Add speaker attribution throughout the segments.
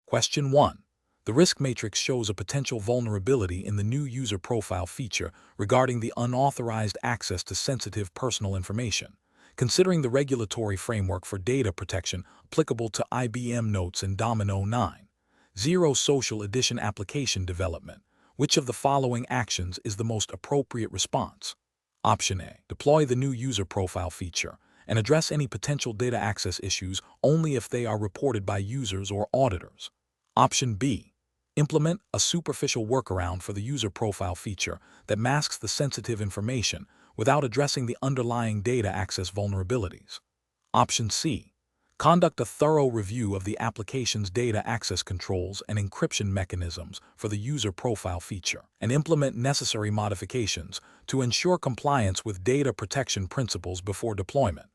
Speaker 1: Question 1. The risk matrix shows a potential vulnerability in the new user profile feature regarding the unauthorized access to sensitive personal information. Considering the regulatory framework for data protection applicable to IBM notes in Domino 9.0 Social Edition application development, which of the following actions is the most appropriate response? Option A. Deploy the new user profile feature and address any potential data access issues only if they are reported by users or auditors. Option B. Implement a superficial workaround for the user profile feature that masks the sensitive information without addressing the underlying data access vulnerabilities. Option C. Conduct a thorough review of the application's data access controls and encryption mechanisms for the user profile feature, and implement necessary modifications to ensure compliance with data protection principles before deployment.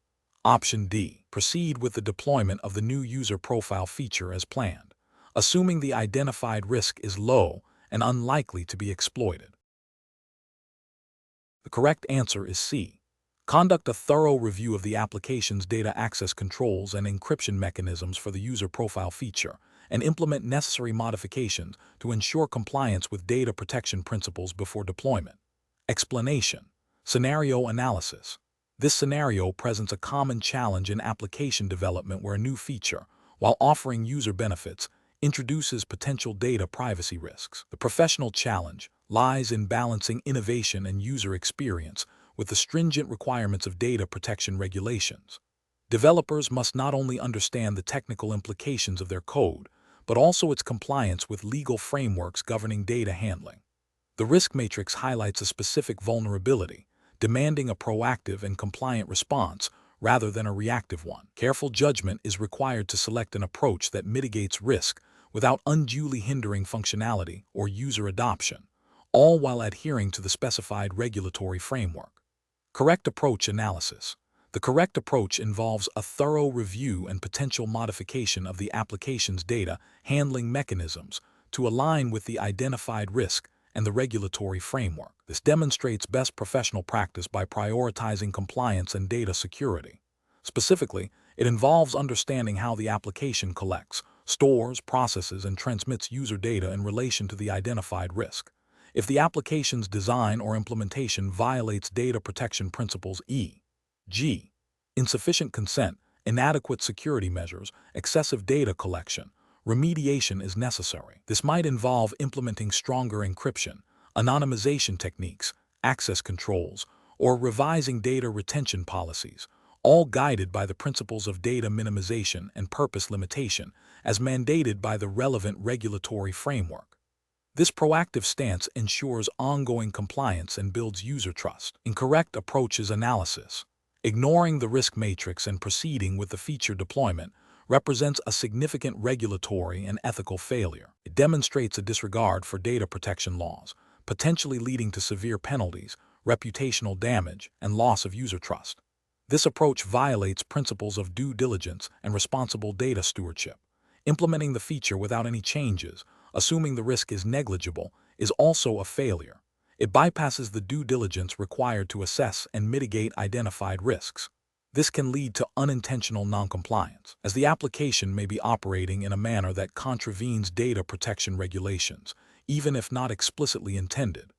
Speaker 1: Option D. Proceed with the deployment of the new user profile feature as planned, assuming the identified risk is low and unlikely to be exploited. The correct answer is C. Conduct a thorough review of the application's data access controls and encryption mechanisms for the user profile feature, and implement necessary modifications to ensure compliance with data protection principles before deployment. Explanation. Scenario analysis. This scenario presents a common challenge in application development where a new feature, while offering user benefits, introduces potential data privacy risks. The professional challenge lies in balancing innovation and user experience with the stringent requirements of data protection regulations. Developers must not only understand the technical implications of their code, but also its compliance with legal frameworks governing data handling. The risk matrix highlights a specific vulnerability, demanding a proactive and compliant response rather than a reactive one. Careful judgment is required to select an approach that mitigates risk without unduly hindering functionality or user adoption, all while adhering to the specified regulatory framework. Correct approach analysis. The correct approach involves a thorough review and potential modification of the application's data handling mechanisms to align with the identified risk and the regulatory framework. This demonstrates best professional practice by prioritizing compliance and data security. Specifically, it involves understanding how the application collects, stores, processes, and transmits user data in relation to the identified risk. If the application's design or implementation violates data protection principles e.g., insufficient consent, inadequate security measures, excessive data collection, remediation is necessary. This might involve implementing stronger encryption, anonymization techniques, access controls, or revising data retention policies, all guided by the principles of data minimization and purpose limitation as mandated by the relevant regulatory framework. This proactive stance ensures ongoing compliance and builds user trust. Incorrect approach is analysis. Ignoring the risk matrix and proceeding with the feature deployment represents a significant regulatory and ethical failure. It demonstrates a disregard for data protection laws, potentially leading to severe penalties, reputational damage, and loss of user trust. This approach violates principles of due diligence and responsible data stewardship. Implementing the feature without any changes, assuming the risk is negligible, is also a failure. It bypasses the due diligence required to assess and mitigate identified risks. This can lead to unintentional noncompliance, as the application may be operating in a manner that contravenes data protection regulations, even if not explicitly intended.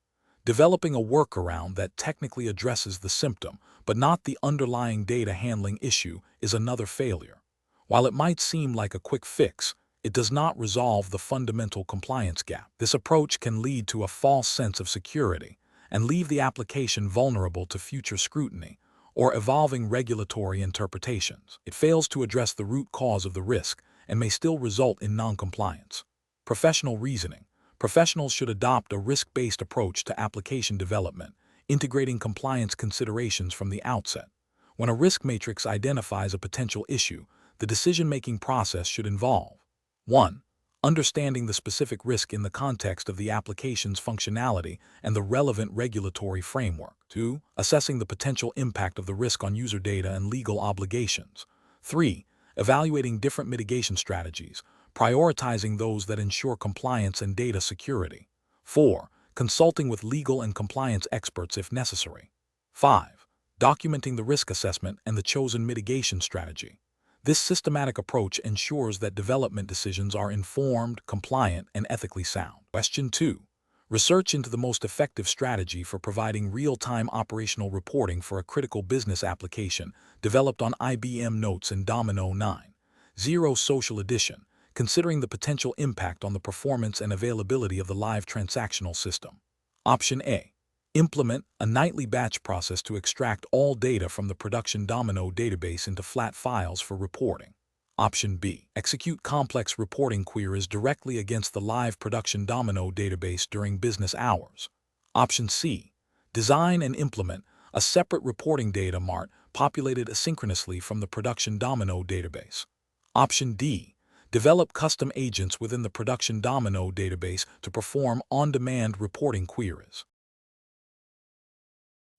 Speaker 1: Developing a workaround that technically addresses the symptom but not the underlying data handling issue is another failure. While it might seem like a quick fix, it does not resolve the fundamental compliance gap. This approach can lead to a false sense of security and leave the application vulnerable to future scrutiny or evolving regulatory interpretations. It fails to address the root cause of the risk and may still result in noncompliance. Professional reasoning. Professionals should adopt a risk-based approach to application development, integrating compliance considerations from the outset. When a risk matrix identifies a potential issue, the decision-making process should involve 1. Understanding the specific risk in the context of the application's functionality and the relevant regulatory framework. 2. Assessing the potential impact of the risk on user data and legal obligations. 3. Evaluating different mitigation strategies, prioritizing those that ensure compliance and data security. 4. Consulting with legal and compliance experts if necessary. 5. Documenting the risk assessment and the chosen mitigation strategy. This systematic approach ensures that development decisions are informed, compliant, and ethically sound. Question 2. Research into the most effective strategy for providing real-time operational reporting for a critical business application developed on IBM Notes in Domino 9.0 Social Edition, considering the potential impact on the performance and availability of the live transactional system. Option A. Implement a nightly batch process to extract all data from the production Domino database into flat files for reporting. Option B. Execute complex reporting queries directly against the live production Domino database during business hours. Option C. Design and implement a separate reporting data mart populated asynchronously from the production Domino database. Option D. Develop custom agents within the production Domino database to perform on-demand reporting queries.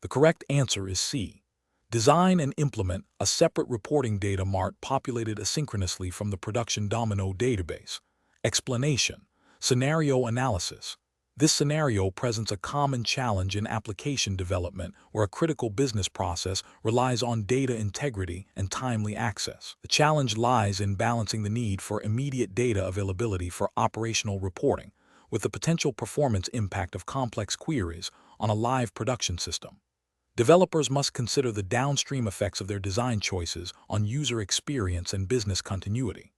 Speaker 1: The correct answer is C. Design and implement a separate reporting data mart populated asynchronously from the production Domino database. Explanation: scenario analysis. This scenario presents a common challenge in application development where a critical business process relies on data integrity and timely access. The challenge lies in balancing the need for immediate data availability for operational reporting with the potential performance impact of complex queries on a live production system. Developers must consider the downstream effects of their design choices on user experience and business continuity.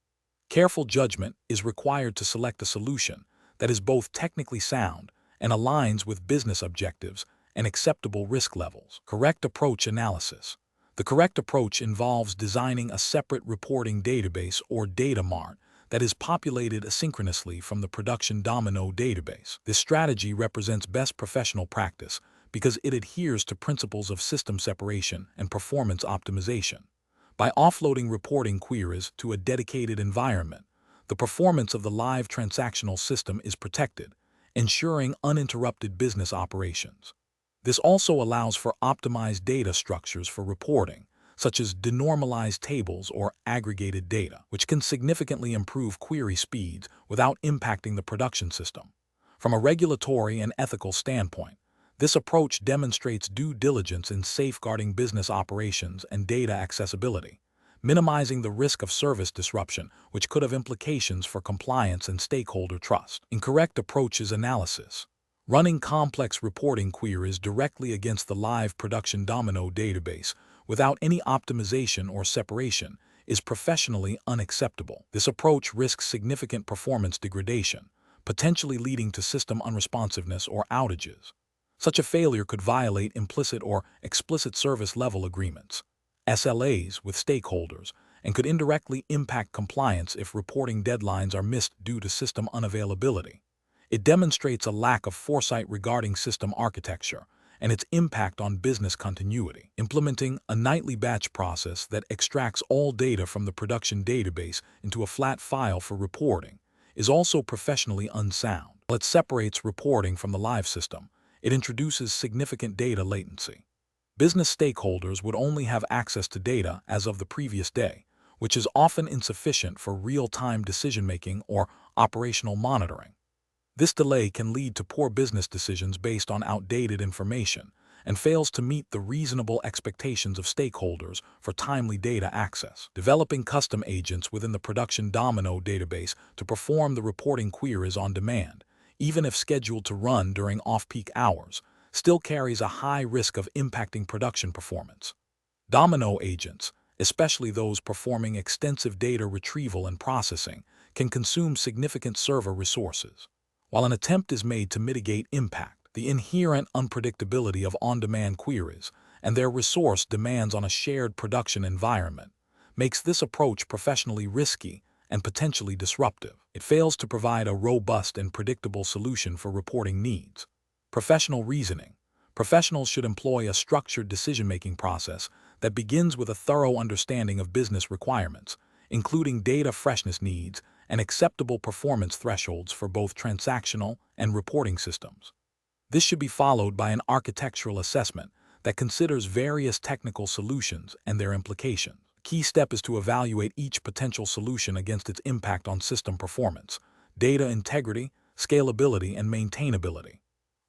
Speaker 1: Careful judgment is required to select a solution that is both technically sound and aligns with business objectives and acceptable risk levels. Correct approach analysis. The correct approach involves designing a separate reporting database or data mart that is populated asynchronously from the production Domino database. This strategy represents best professional practice because it adheres to principles of system separation and performance optimization. By offloading reporting queries to a dedicated environment, the performance of the live transactional system is protected, ensuring uninterrupted business operations. This also allows for optimized data structures for reporting, such as denormalized tables or aggregated data, which can significantly improve query speeds without impacting the production system. From a regulatory and ethical standpoint, this approach demonstrates due diligence in safeguarding business operations and data accessibility, minimizing the risk of service disruption, which could have implications for compliance and stakeholder trust. Incorrect approaches analysis. Running complex reporting queries directly against the live production Domino database without any optimization or separation is professionally unacceptable. This approach risks significant performance degradation, potentially leading to system unresponsiveness or outages. Such a failure could violate implicit or explicit service level agreements, SLAs, with stakeholders, and could indirectly impact compliance if reporting deadlines are missed due to system unavailability. It demonstrates a lack of foresight regarding system architecture and its impact on business continuity. Implementing a nightly batch process that extracts all data from the production database into a flat file for reporting is also professionally unsound. While it separates reporting from the live system, it introduces significant data latency. Business stakeholders would only have access to data as of the previous day, which is often insufficient for real-time decision-making or operational monitoring. This delay can lead to poor business decisions based on outdated information and fails to meet the reasonable expectations of stakeholders for timely data access. Developing custom agents within the production Domino database to perform the reporting queries on demand, even if scheduled to run during off-peak hours, still carries a high risk of impacting production performance. Domino agents, especially those performing extensive data retrieval and processing, can consume significant server resources. While an attempt is made to mitigate impact, the inherent unpredictability of on-demand queries and their resource demands on a shared production environment makes this approach professionally risky and potentially disruptive. It fails to provide a robust and predictable solution for reporting needs. Professional reasoning. Professionals should employ a structured decision-making process that begins with a thorough understanding of business requirements, including data freshness needs and acceptable performance thresholds for both transactional and reporting systems. This should be followed by an architectural assessment that considers various technical solutions and their implications. Key step is to evaluate each potential solution against its impact on system performance, data integrity, scalability, and maintainability.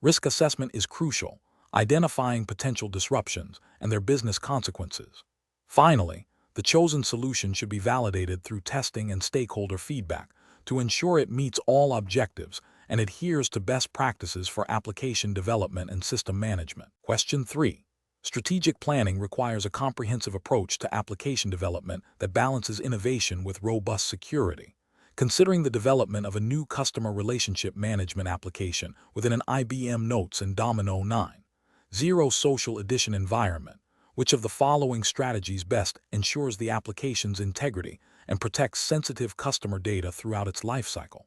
Speaker 1: Risk assessment is crucial, identifying potential disruptions and their business consequences. Finally, The chosen solution should be validated through testing and stakeholder feedback to ensure it meets all objectives and adheres to best practices for application development and system management. Question 3. Strategic planning requires a comprehensive approach to application development that balances innovation with robust security. Considering the development of a new customer relationship management application within an IBM Notes and Domino 9.0 Social Edition environment, which of the following strategies best ensures the application's integrity and protects sensitive customer data throughout its lifecycle?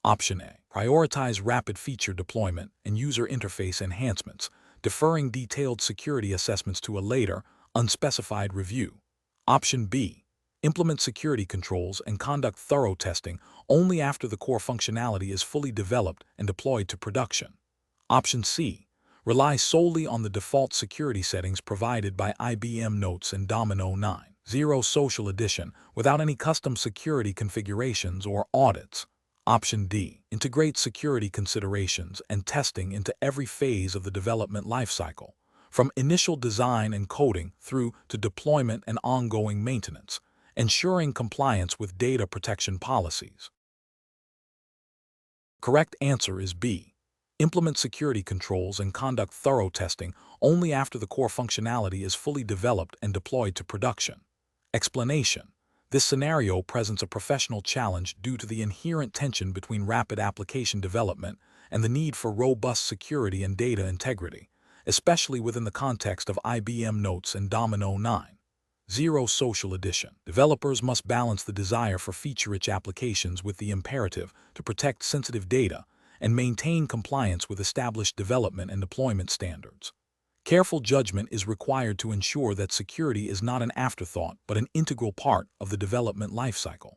Speaker 1: Option A. Prioritize rapid feature deployment and user interface enhancements, deferring detailed security assessments to a later, unspecified review. Option B. Implement security controls and conduct thorough testing only after the core functionality is fully developed and deployed to production. Option C. Rely solely on the default security settings provided by IBM Notes and Domino 9.0 Social Edition without any custom security configurations or audits. Option D. Integrate security considerations and testing into every phase of the development lifecycle, from initial design and coding through to deployment and ongoing maintenance, ensuring compliance with data protection policies. Correct answer is B. Implement security controls and conduct thorough testing only after the core functionality is fully developed and deployed to production. Explanation. This scenario presents a professional challenge due to the inherent tension between rapid application development and the need for robust security and data integrity, especially within the context of IBM Notes and Domino 9.0 Social Edition. Developers must balance the desire for feature-rich applications with the imperative to protect sensitive data and maintain compliance with established development and deployment standards. Careful judgment is required to ensure that security is not an afterthought but an integral part of the development lifecycle.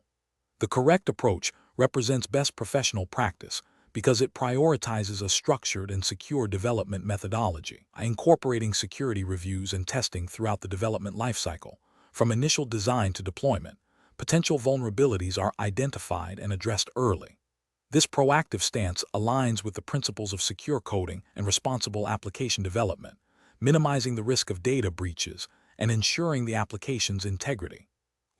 Speaker 1: The correct approach represents best professional practice because it prioritizes a structured and secure development methodology. By incorporating security reviews and testing throughout the development lifecycle, from initial design to deployment, potential vulnerabilities are identified and addressed early. This proactive stance aligns with the principles of secure coding and responsible application development, minimizing the risk of data breaches and ensuring the application's integrity.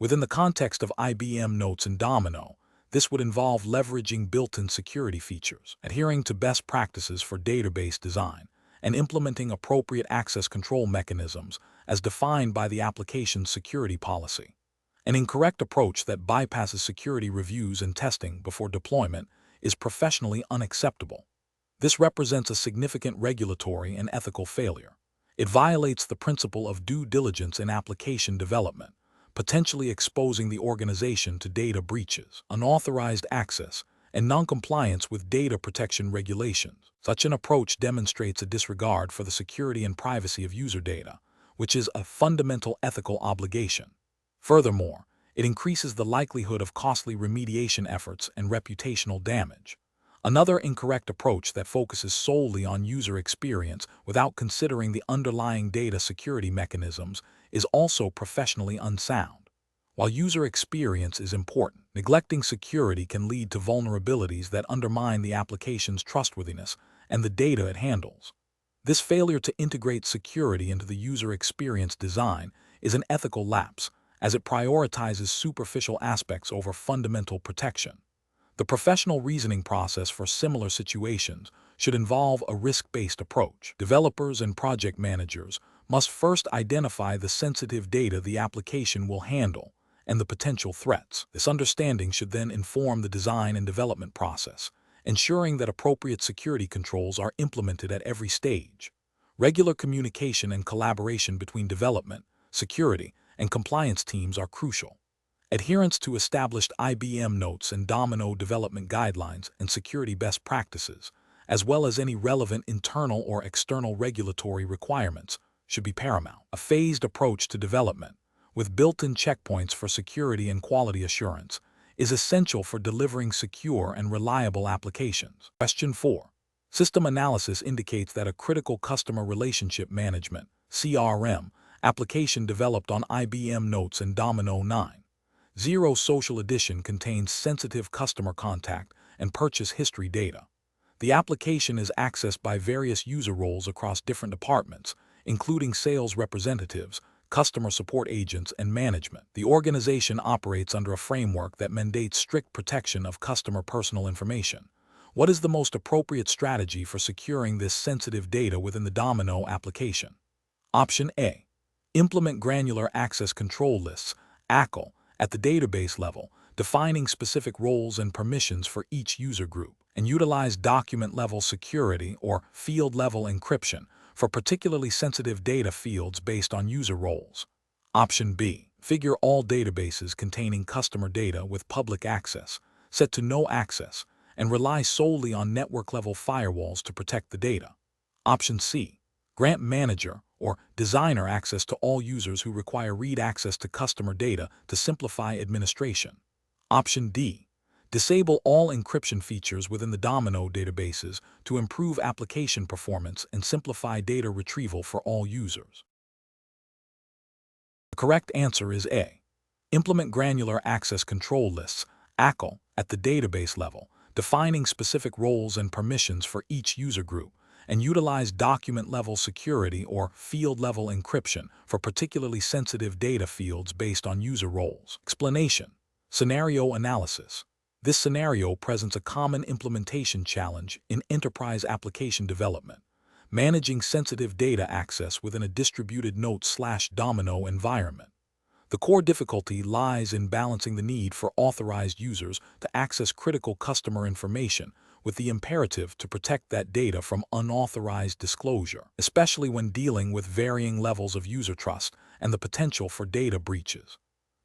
Speaker 1: Within the context of IBM Notes and Domino, this would involve leveraging built-in security features, adhering to best practices for database design, and implementing appropriate access control mechanisms as defined by the application's security policy. An incorrect approach that bypasses security reviews and testing before deployment is professionally unacceptable. This represents a significant regulatory and ethical failure. It violates the principle of due diligence in application development, potentially exposing the organization to data breaches, unauthorized access, and noncompliance with data protection regulations. Such an approach demonstrates a disregard for the security and privacy of user data, which is a fundamental ethical obligation. Furthermore, it increases the likelihood of costly remediation efforts and reputational damage. Another incorrect approach that focuses solely on user experience without considering the underlying data security mechanisms is also professionally unsound. While user experience is important, neglecting security can lead to vulnerabilities that undermine the application's trustworthiness and the data it handles. This failure to integrate security into the user experience design is an ethical lapse, as it prioritizes superficial aspects over fundamental protection. The professional reasoning process for similar situations should involve a risk-based approach. Developers and project managers must first identify the sensitive data the application will handle and the potential threats. This understanding should then inform the design and development process, ensuring that appropriate security controls are implemented at every stage. Regular communication and collaboration between development, security, and compliance teams are crucial. Adherence to established IBM Notes and Domino development guidelines and security best practices, as well as any relevant internal or external regulatory requirements, should be paramount. A phased approach to development, with built-in checkpoints for security and quality assurance, is essential for delivering secure and reliable applications. Question 4. System analysis indicates that a critical customer relationship management (CRM) application developed on IBM Notes and Domino 9.0 Social Edition contains sensitive customer contact and purchase history data. The application is accessed by various user roles across different departments, including sales representatives, customer support agents, and management. The organization operates under a framework that mandates strict protection of customer personal information. What is the most appropriate strategy for securing this sensitive data within the Domino application? Option A. Implement granular access control lists, ACL, at the database level, defining specific roles and permissions for each user group, and utilize document-level security or field-level encryption for particularly sensitive data fields based on user roles. Option B. Configure all databases containing customer data with public access, set to no access, and rely solely on network-level firewalls to protect the data. Option C. Grant manager or designer access to all users who require read access to customer data to simplify administration. Option D. Disable all encryption features within the Domino databases to improve application performance and simplify data retrieval for all users. The correct answer is A. Implement granular access control lists, ACL, at the database level, defining specific roles and permissions for each user group, and utilize document-level security or field-level encryption for particularly sensitive data fields based on user roles. Explanation. Scenario analysis. This scenario presents a common implementation challenge in enterprise application development, managing sensitive data access within a distributed node/Domino environment. The core difficulty lies in balancing the need for authorized users to access critical customer information with the imperative to protect that data from unauthorized disclosure, especially when dealing with varying levels of user trust and the potential for data breaches.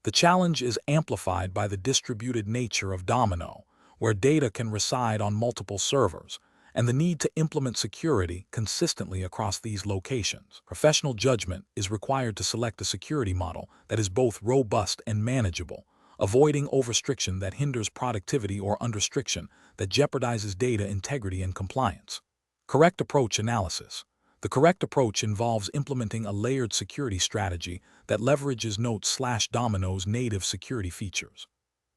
Speaker 1: The challenge is amplified by the distributed nature of Domino, where data can reside on multiple servers, and the need to implement security consistently across these locations. Professional judgment is required to select a security model that is both robust and manageable, avoiding overrestriction that hinders productivity or underrestriction that jeopardizes data integrity and compliance. Correct approach analysis. The correct approach involves implementing a layered security strategy that leverages Node/Domino's native security features.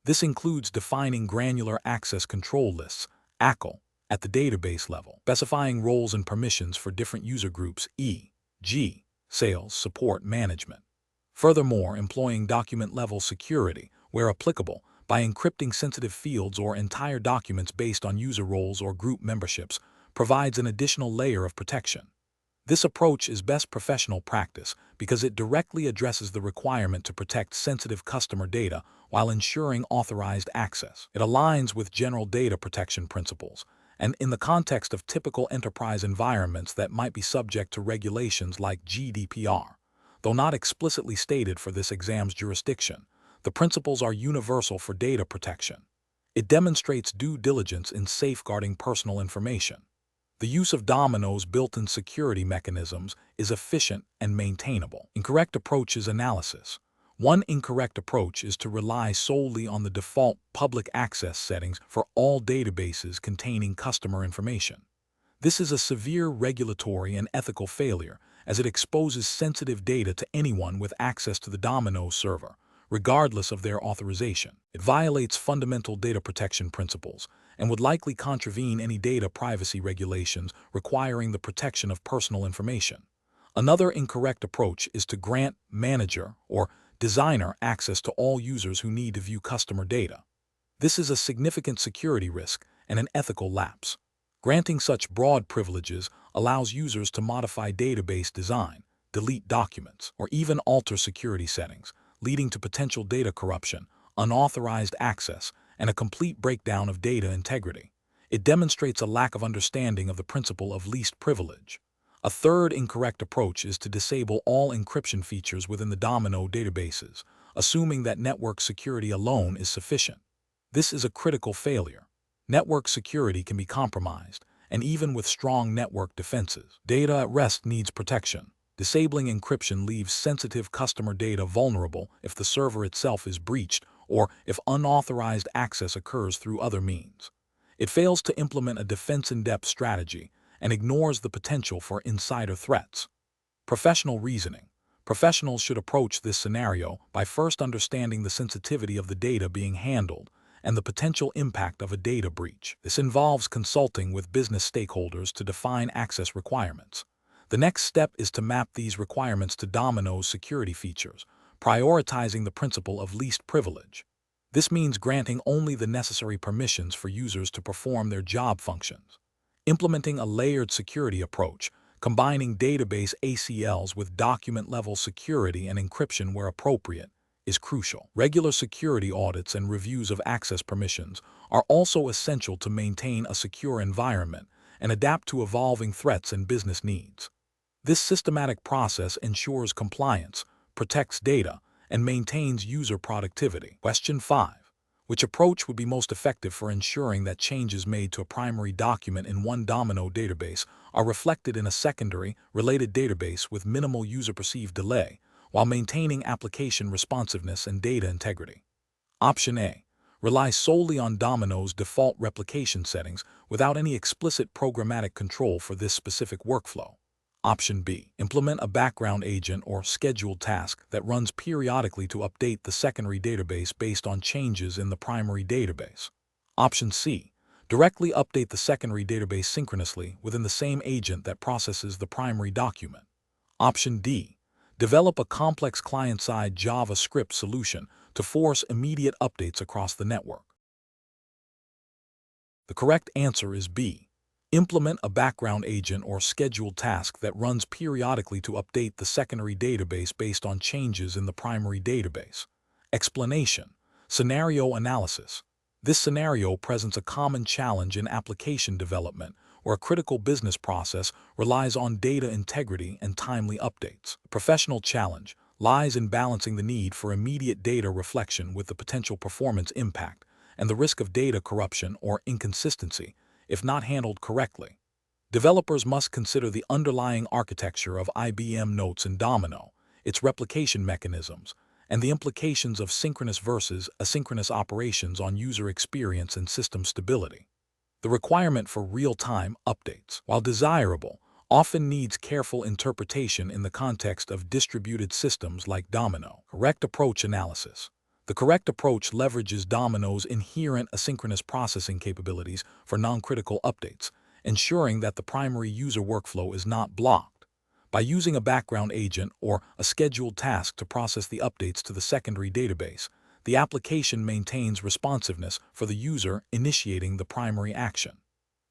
Speaker 1: This includes defining granular access control lists, ACL, at the database level, specifying roles and permissions for different user groups, e.g., sales, support, management. Furthermore, employing document-level security, where applicable, by encrypting sensitive fields or entire documents based on user roles or group memberships, provides an additional layer of protection. This approach is best professional practice because it directly addresses the requirement to protect sensitive customer data while ensuring authorized access. It aligns with general data protection principles, and in the context of typical enterprise environments that might be subject to regulations like GDPR. Though not explicitly stated for this exam's jurisdiction, the principles are universal for data protection. It demonstrates due diligence in safeguarding personal information. The use of Domino's built-in security mechanisms is efficient and maintainable. Incorrect approach is analysis. One incorrect approach is to rely solely on the default public access settings for all databases containing customer information. This is a severe regulatory and ethical failure as it exposes sensitive data to anyone with access to the Domino server, regardless of their authorization. It violates fundamental data protection principles and would likely contravene any data privacy regulations requiring the protection of personal information. Another incorrect approach is to grant manager or designer access to all users who need to view customer data. This is a significant security risk and an ethical lapse. Granting such broad privileges allows users to modify database design, delete documents, or even alter security settings, leading to potential data corruption, unauthorized access, and a complete breakdown of data integrity. It demonstrates a lack of understanding of the principle of least privilege. A third incorrect approach is to disable all encryption features within the Domino databases, assuming that network security alone is sufficient. This is a critical failure. Network security can be compromised, and even with strong network defenses, data at rest needs protection. Disabling encryption leaves sensitive customer data vulnerable if the server itself is breached or if unauthorized access occurs through other means. It fails to implement a defense-in-depth strategy and ignores the potential for insider threats. Professional reasoning. Professionals should approach this scenario by first understanding the sensitivity of the data being handled and the potential impact of a data breach. This involves consulting with business stakeholders to define access requirements. The next step is to map these requirements to Domino's security features, prioritizing the principle of least privilege. This means granting only the necessary permissions for users to perform their job functions. Implementing a layered security approach, combining database ACLs with document-level security and encryption where appropriate, is crucial. Regular security audits and reviews of access permissions are also essential to maintain a secure environment and adapt to evolving threats and business needs. This systematic process ensures compliance, protects data, and maintains user productivity. Question 5. Which approach would be most effective for ensuring that changes made to a primary document in one Domino database are reflected in a secondary, related database with minimal user-perceived delay, while maintaining application responsiveness and data integrity? Option A. Rely solely on Domino's default replication settings without any explicit programmatic control for this specific workflow. Option B. Implement a background agent or scheduled task that runs periodically to update the secondary database based on changes in the primary database. Option C. Directly update the secondary database synchronously within the same agent that processes the primary document. Option D. Develop a complex client-side JavaScript solution to force immediate updates across the network. The correct answer is B. Implement a background agent or scheduled task that runs periodically to update the secondary database based on changes in the primary database. Explanation: scenario analysis. This scenario presents a common challenge in application development where a critical business process relies on data integrity and timely updates. The professional challenge lies in balancing the need for immediate data reflection with the potential performance impact and the risk of data corruption or inconsistency if not handled correctly. Developers must consider the underlying architecture of IBM Notes and Domino, its replication mechanisms, and the implications of synchronous versus asynchronous operations on user experience and system stability. The requirement for real-time updates, while desirable, often needs careful interpretation in the context of distributed systems like Domino. Correct approach analysis. The correct approach leverages Domino's inherent asynchronous processing capabilities for non-critical updates, ensuring that the primary user workflow is not blocked. By using a background agent or a scheduled task to process the updates to the secondary database, the application maintains responsiveness for the user initiating the primary action.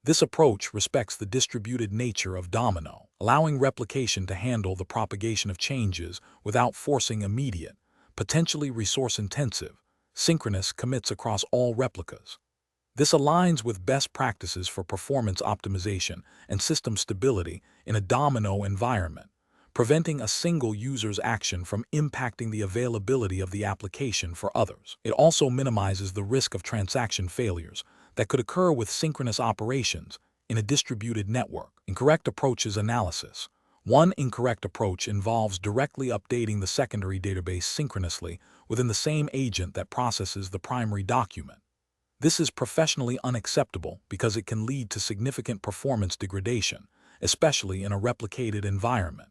Speaker 1: This approach respects the distributed nature of Domino, allowing replication to handle the propagation of changes without forcing immediate, potentially resource-intensive, synchronous commits across all replicas. This aligns with best practices for performance optimization and system stability in a Domino environment, preventing a single user's action from impacting the availability of the application for others. It also minimizes the risk of transaction failures that could occur with synchronous operations in a distributed network. Incorrect approaches analysis. One incorrect approach involves directly updating the secondary database synchronously within the same agent that processes the primary document. This is professionally unacceptable because it can lead to significant performance degradation, especially in a replicated environment.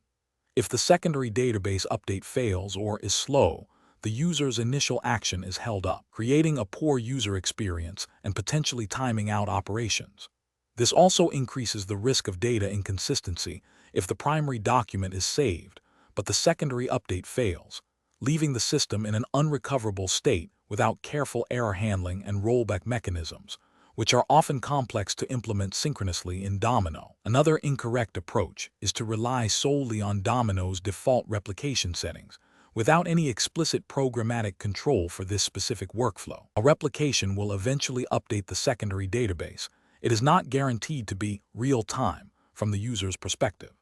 Speaker 1: If the secondary database update fails or is slow, the user's initial action is held up, creating a poor user experience and potentially timing out operations. This also increases the risk of data inconsistency if the primary document is saved, but the secondary update fails, leaving the system in an unrecoverable state without careful error handling and rollback mechanisms, which are often complex to implement synchronously in Domino. Another incorrect approach is to rely solely on Domino's default replication settings, without any explicit programmatic control for this specific workflow. A replication will eventually update the secondary database. It is not guaranteed to be real-time from the user's perspective.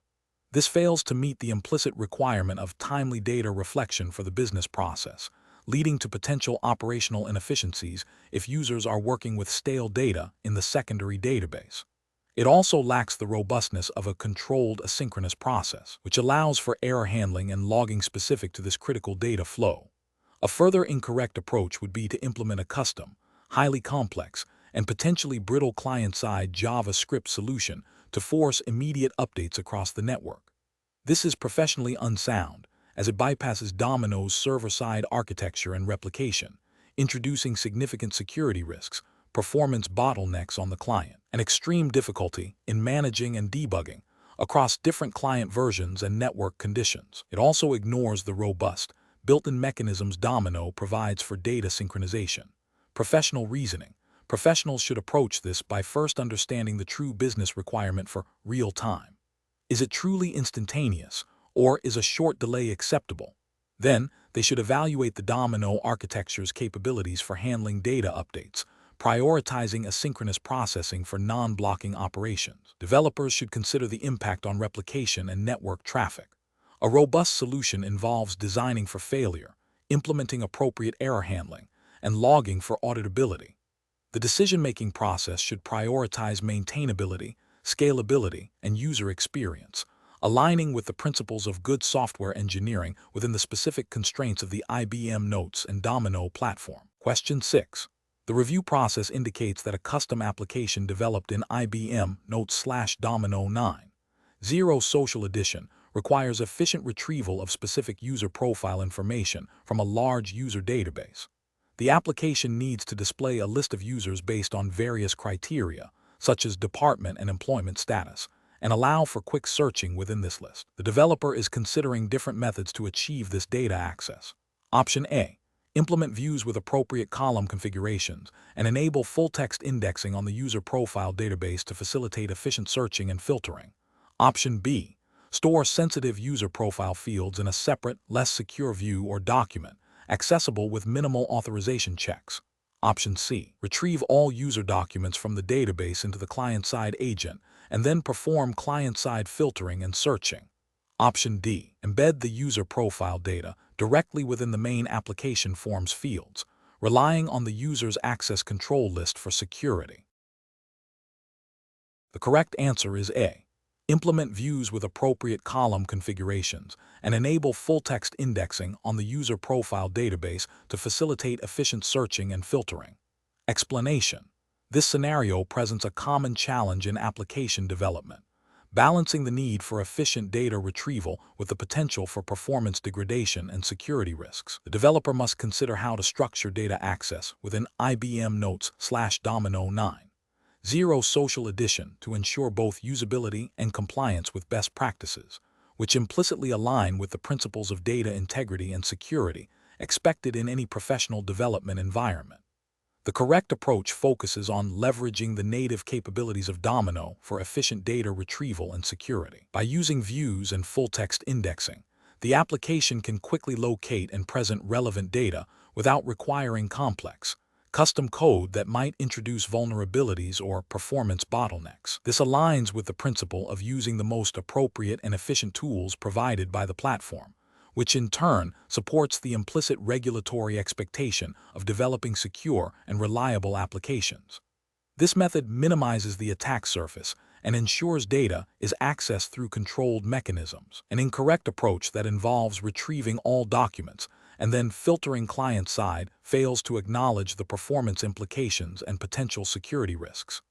Speaker 1: This fails to meet the implicit requirement of timely data reflection for the business process, leading to potential operational inefficiencies if users are working with stale data in the secondary database. It also lacks the robustness of a controlled asynchronous process, which allows for error handling and logging specific to this critical data flow. A further incorrect approach would be to implement a custom, highly complex, and potentially brittle client-side JavaScript solution to force immediate updates across the network. This is professionally unsound, as it bypasses Domino's server-side architecture and replication, introducing significant security risks, performance bottlenecks on the client, and extreme difficulty in managing and debugging across different client versions and network conditions. It also ignores the robust, built-in mechanisms Domino provides for data synchronization. Professional reasoning. Professionals should approach this by first understanding the true business requirement for real time. Is it truly instantaneous, or is a short delay acceptable? Then, they should evaluate the Domino architecture's capabilities for handling data updates, prioritizing asynchronous processing for non-blocking operations. Developers should consider the impact on replication and network traffic. A robust solution involves designing for failure, implementing appropriate error handling, and logging for auditability. The decision-making process should prioritize maintainability, scalability, and user experience, aligning with the principles of good software engineering within the specific constraints of the IBM Notes and Domino platform. Question 6. The review process indicates that a custom application developed in IBM Notes/Domino 9.0 Social Edition requires efficient retrieval of specific user profile information from a large user database. The application needs to display a list of users based on various criteria, such as department and employment status, and allow for quick searching within this list. The developer is considering different methods to achieve this data access. Option A. Implement views with appropriate column configurations and enable full-text indexing on the user profile database to facilitate efficient searching and filtering. Option B. Store sensitive user profile fields in a separate, less secure view or document, accessible with minimal authorization checks. Option C. Retrieve all user documents from the database into the client-side agent and then perform client-side filtering and searching. Option D. Embed the user profile data directly within the main application forms fields, relying on the user's access control list for security. The correct answer is A. Implement views with appropriate column configurations and enable full-text indexing on the user profile database to facilitate efficient searching and filtering. Explanation. This scenario presents a common challenge in application development, balancing the need for efficient data retrieval with the potential for performance degradation and security risks. The developer must consider how to structure data access within IBM Notes/Domino 9.0 Social Edition to ensure both usability and compliance with best practices, which implicitly align with the principles of data integrity and security expected in any professional development environment. The correct approach focuses on leveraging the native capabilities of Domino for efficient data retrieval and security. By using views and full-text indexing, the application can quickly locate and present relevant data without requiring complex, custom code that might introduce vulnerabilities or performance bottlenecks. This aligns with the principle of using the most appropriate and efficient tools provided by the platform, which in turn supports the implicit regulatory expectation of developing secure and reliable applications. This method minimizes the attack surface and ensures data is accessed through controlled mechanisms. An incorrect approach that involves retrieving all documents and then filtering client-side fails to acknowledge the performance implications and potential security risks.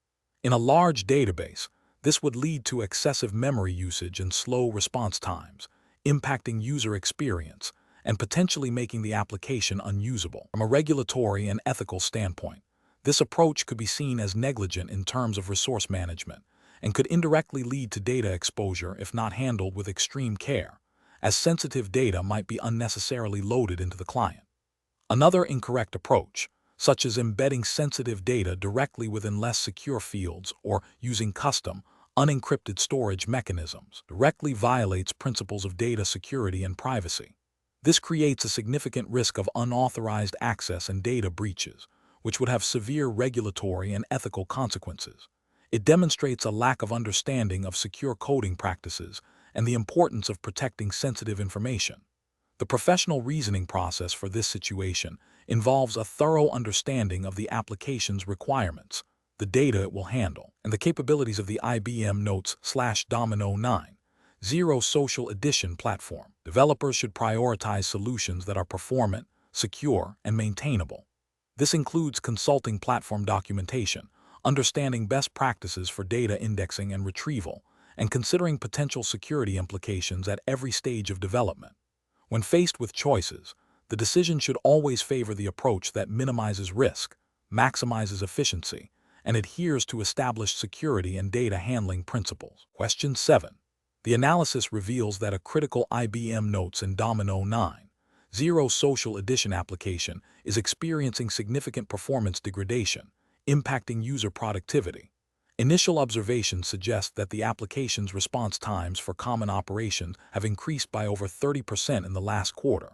Speaker 1: In a large database, this would lead to excessive memory usage and slow response times, impacting user experience and potentially making the application unusable. From a regulatory and ethical standpoint, this approach could be seen as negligent in terms of resource management and could indirectly lead to data exposure if not handled with extreme care, as sensitive data might be unnecessarily loaded into the client. Another incorrect approach, such as embedding sensitive data directly within less secure fields or using custom, unencrypted storage mechanisms, directly violates principles of data security and privacy. This creates a significant risk of unauthorized access and data breaches, which would have severe regulatory and ethical consequences. It demonstrates a lack of understanding of secure coding practices and the importance of protecting sensitive information. The professional reasoning process for this situation involves a thorough understanding of the application's requirements, the data it will handle, and the capabilities of the IBM Notes/Domino 9.0 Social Edition platform. Developers should prioritize solutions that are performant, secure, and maintainable. This includes consulting platform documentation, understanding best practices for data indexing and retrieval, and considering potential security implications at every stage of development. When faced with choices, the decision should always favor the approach that minimizes risk, maximizes efficiency, and adheres to established security and data handling principles. Question 7. The analysis reveals that a critical IBM Notes and Domino 9.0 social edition application is experiencing significant performance degradation, impacting user productivity. Initial observations suggest that the application's response times for common operations have increased by over 30% in the last quarter.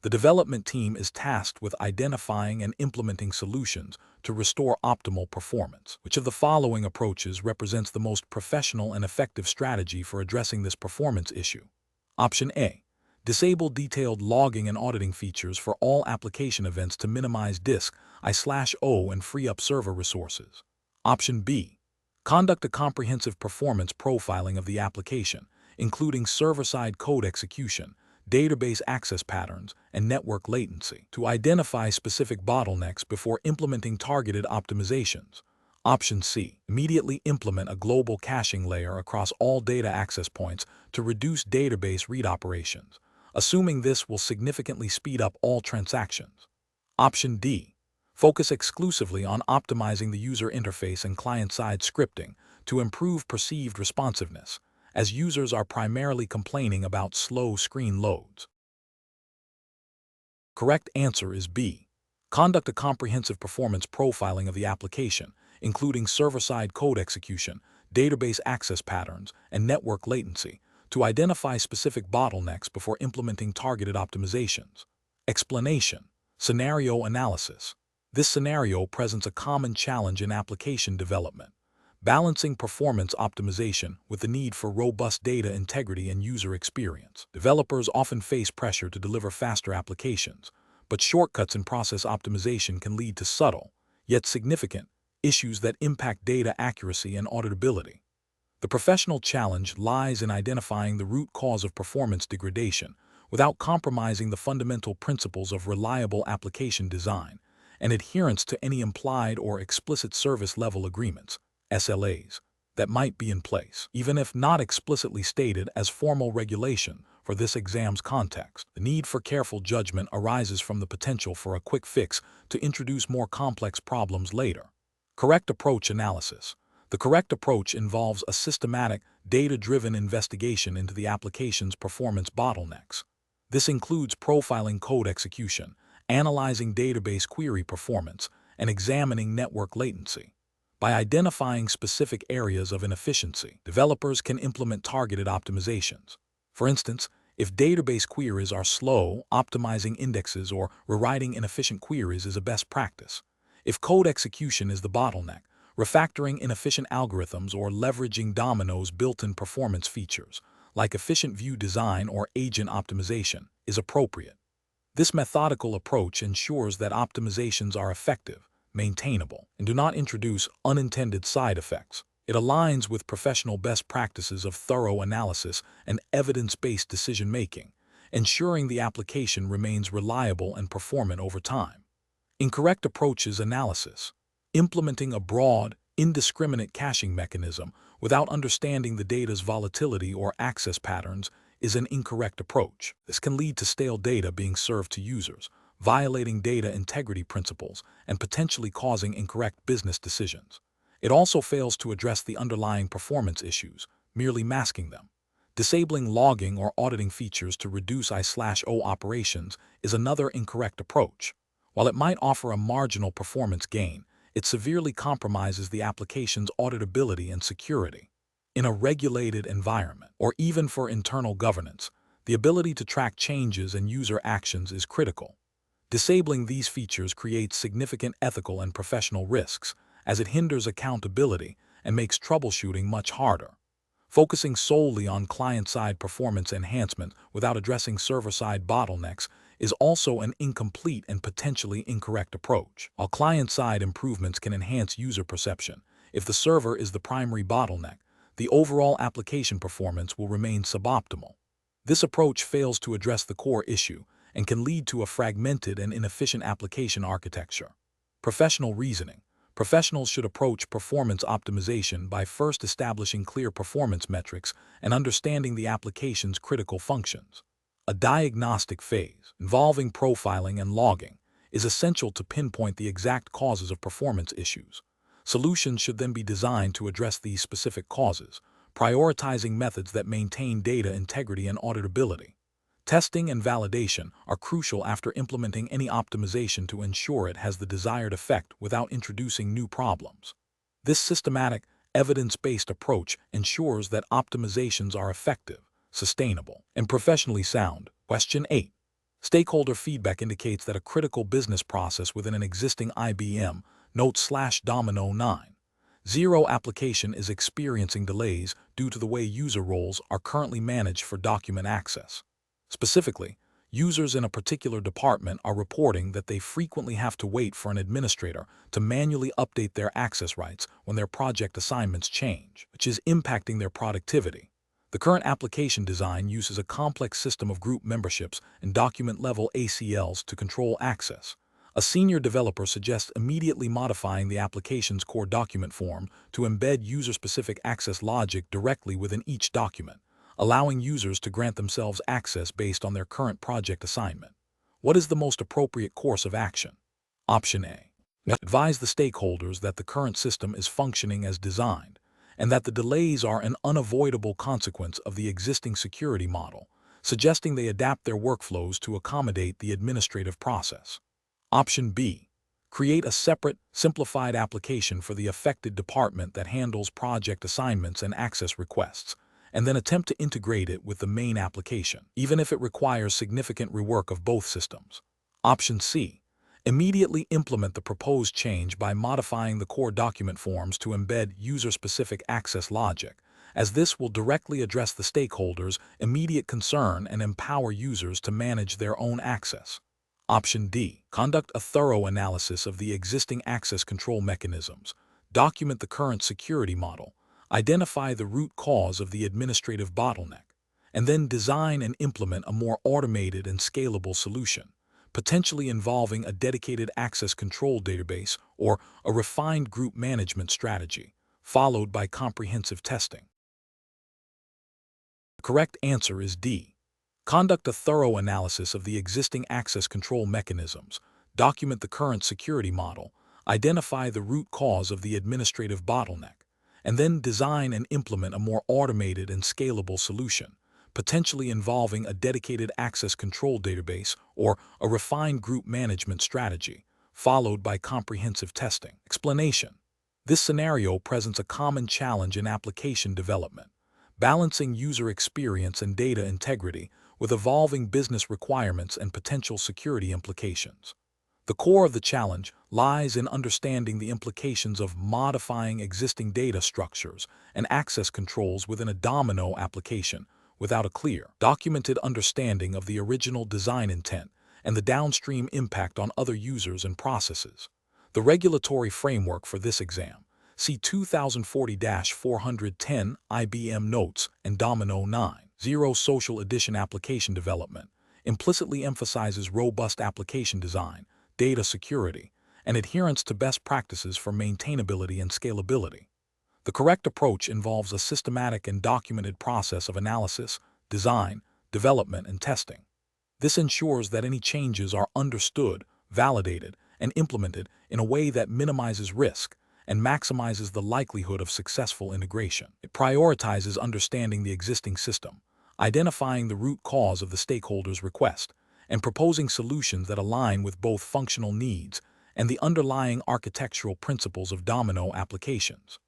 Speaker 1: The development team is tasked with identifying and implementing solutions to restore optimal performance. Which of the following approaches represents the most professional and effective strategy for addressing this performance issue? Option A. Disable detailed logging and auditing features for all application events to minimize disk I/O and free up server resources. Option B. Conduct a comprehensive performance profiling of the application, including server-side code execution, database access patterns, and network latency, to identify specific bottlenecks before implementing targeted optimizations. Option C. Immediately implement a global caching layer across all data access points to reduce database read operations, assuming this will significantly speed up all transactions. Option D. Focus exclusively on optimizing the user interface and client-side scripting to improve perceived responsiveness, as users are primarily complaining about slow screen loads. Correct answer is B. Conduct a comprehensive performance profiling of the application, including server-side code execution, database access patterns, and network latency, to identify specific bottlenecks before implementing targeted optimizations. Explanation. Scenario analysis. This scenario presents a common challenge in application development, balancing performance optimization with the need for robust data integrity and user experience. Developers often face pressure to deliver faster applications, but shortcuts in process optimization can lead to subtle, yet significant, issues that impact data accuracy and auditability. The professional challenge lies in identifying the root cause of performance degradation without compromising the fundamental principles of reliable application design and adherence to any implied or explicit service level agreements, SLAs, that might be in place, even if not explicitly stated as formal regulation for this exam's context. The need for careful judgment arises from the potential for a quick fix to introduce more complex problems later. Correct approach analysis. The correct approach involves a systematic, data-driven investigation into the application's performance bottlenecks. This includes profiling code execution, analyzing database query performance, and examining network latency. By identifying specific areas of inefficiency, developers can implement targeted optimizations. For instance, if database queries are slow, optimizing indexes or rewriting inefficient queries is a best practice. If code execution is the bottleneck, refactoring inefficient algorithms or leveraging Domino's built-in performance features, like efficient view design or agent optimization, is appropriate. This methodical approach ensures that optimizations are effective, maintainable, and do not introduce unintended side effects. It aligns with professional best practices of thorough analysis and evidence-based decision-making, ensuring the application remains reliable and performant over time. Incorrect approaches analysis. Implementing a broad, indiscriminate caching mechanism without understanding the data's volatility or access patterns is an incorrect approach. This can lead to stale data being served to users, violating data integrity principles and potentially causing incorrect business decisions. It also fails to address the underlying performance issues, merely masking them. Disabling logging or auditing features to reduce I/O operations is another incorrect approach. While it might offer a marginal performance gain, it severely compromises the application's auditability and security. In a regulated environment, or even for internal governance, the ability to track changes and user actions is critical. Disabling these features creates significant ethical and professional risks, as it hinders accountability and makes troubleshooting much harder. Focusing solely on client-side performance enhancement without addressing server-side bottlenecks is also an incomplete and potentially incorrect approach. While client-side improvements can enhance user perception, if the server is the primary bottleneck, the overall application performance will remain suboptimal. This approach fails to address the core issue and can lead to a fragmented and inefficient application architecture. Professional reasoning. Professionals should approach performance optimization by first establishing clear performance metrics and understanding the application's critical functions. A diagnostic phase, involving profiling and logging, is essential to pinpoint the exact causes of performance issues. Solutions should then be designed to address these specific causes, prioritizing methods that maintain data integrity and auditability. Testing and validation are crucial after implementing any optimization to ensure it has the desired effect without introducing new problems. This systematic, evidence-based approach ensures that optimizations are effective, sustainable, and professionally sound. Question 8. Stakeholder feedback indicates that a critical business process within an existing IBM Note/Domino 9.0 application is experiencing delays due to the way user roles are currently managed for document access. Specifically, users in a particular department are reporting that they frequently have to wait for an administrator to manually update their access rights when their project assignments change, which is impacting their productivity. The current application design uses a complex system of group memberships and document-level ACLs to control access. A senior developer suggests immediately modifying the application's core document form to embed user-specific access logic directly within each document, allowing users to grant themselves access based on their current project assignment. What is the most appropriate course of action? Option A. Advise the stakeholders that the current system is functioning as designed, and that the delays are an unavoidable consequence of the existing security model, suggesting they adapt their workflows to accommodate the administrative process. Option B. Create a separate, simplified application for the affected department that handles project assignments and access requests, and then attempt to integrate it with the main application, even if it requires significant rework of both systems. Option C. Immediately implement the proposed change by modifying the core document forms to embed user-specific access logic, as this will directly address the stakeholders' immediate concern and empower users to manage their own access. Option D. Conduct a thorough analysis of the existing access control mechanisms, document the current security model, identify the root cause of the administrative bottleneck, and then design and implement a more automated and scalable solution, potentially involving a dedicated access control database or a refined group management strategy, followed by comprehensive testing. The correct answer is D. Conduct a thorough analysis of the existing access control mechanisms, document the current security model, identify the root cause of the administrative bottleneck, and then design and implement a more automated and scalable solution, potentially involving a dedicated access control database or a refined group management strategy, followed by comprehensive testing. Explanation. This scenario presents a common challenge in application development, balancing user experience and data integrity with evolving business requirements and potential security implications. The core of the challenge lies in understanding the implications of modifying existing data structures and access controls within a Domino application without a clear, documented understanding of the original design intent and the downstream impact on other users and processes. The regulatory framework for this exam, C2040-410 IBM Notes and Domino 9.0 Social Edition Application Development, implicitly emphasizes robust application design, data security, and adherence to best practices for maintainability and scalability. The correct approach involves a systematic and documented process of analysis, design, development, and testing. This ensures that any changes are understood, validated, and implemented in a way that minimizes risk and maximizes the likelihood of successful integration. It prioritizes understanding the existing system, identifying the root cause of the stakeholder's request, and proposing solutions that align with both functional needs and the underlying architectural principles of Domino applications.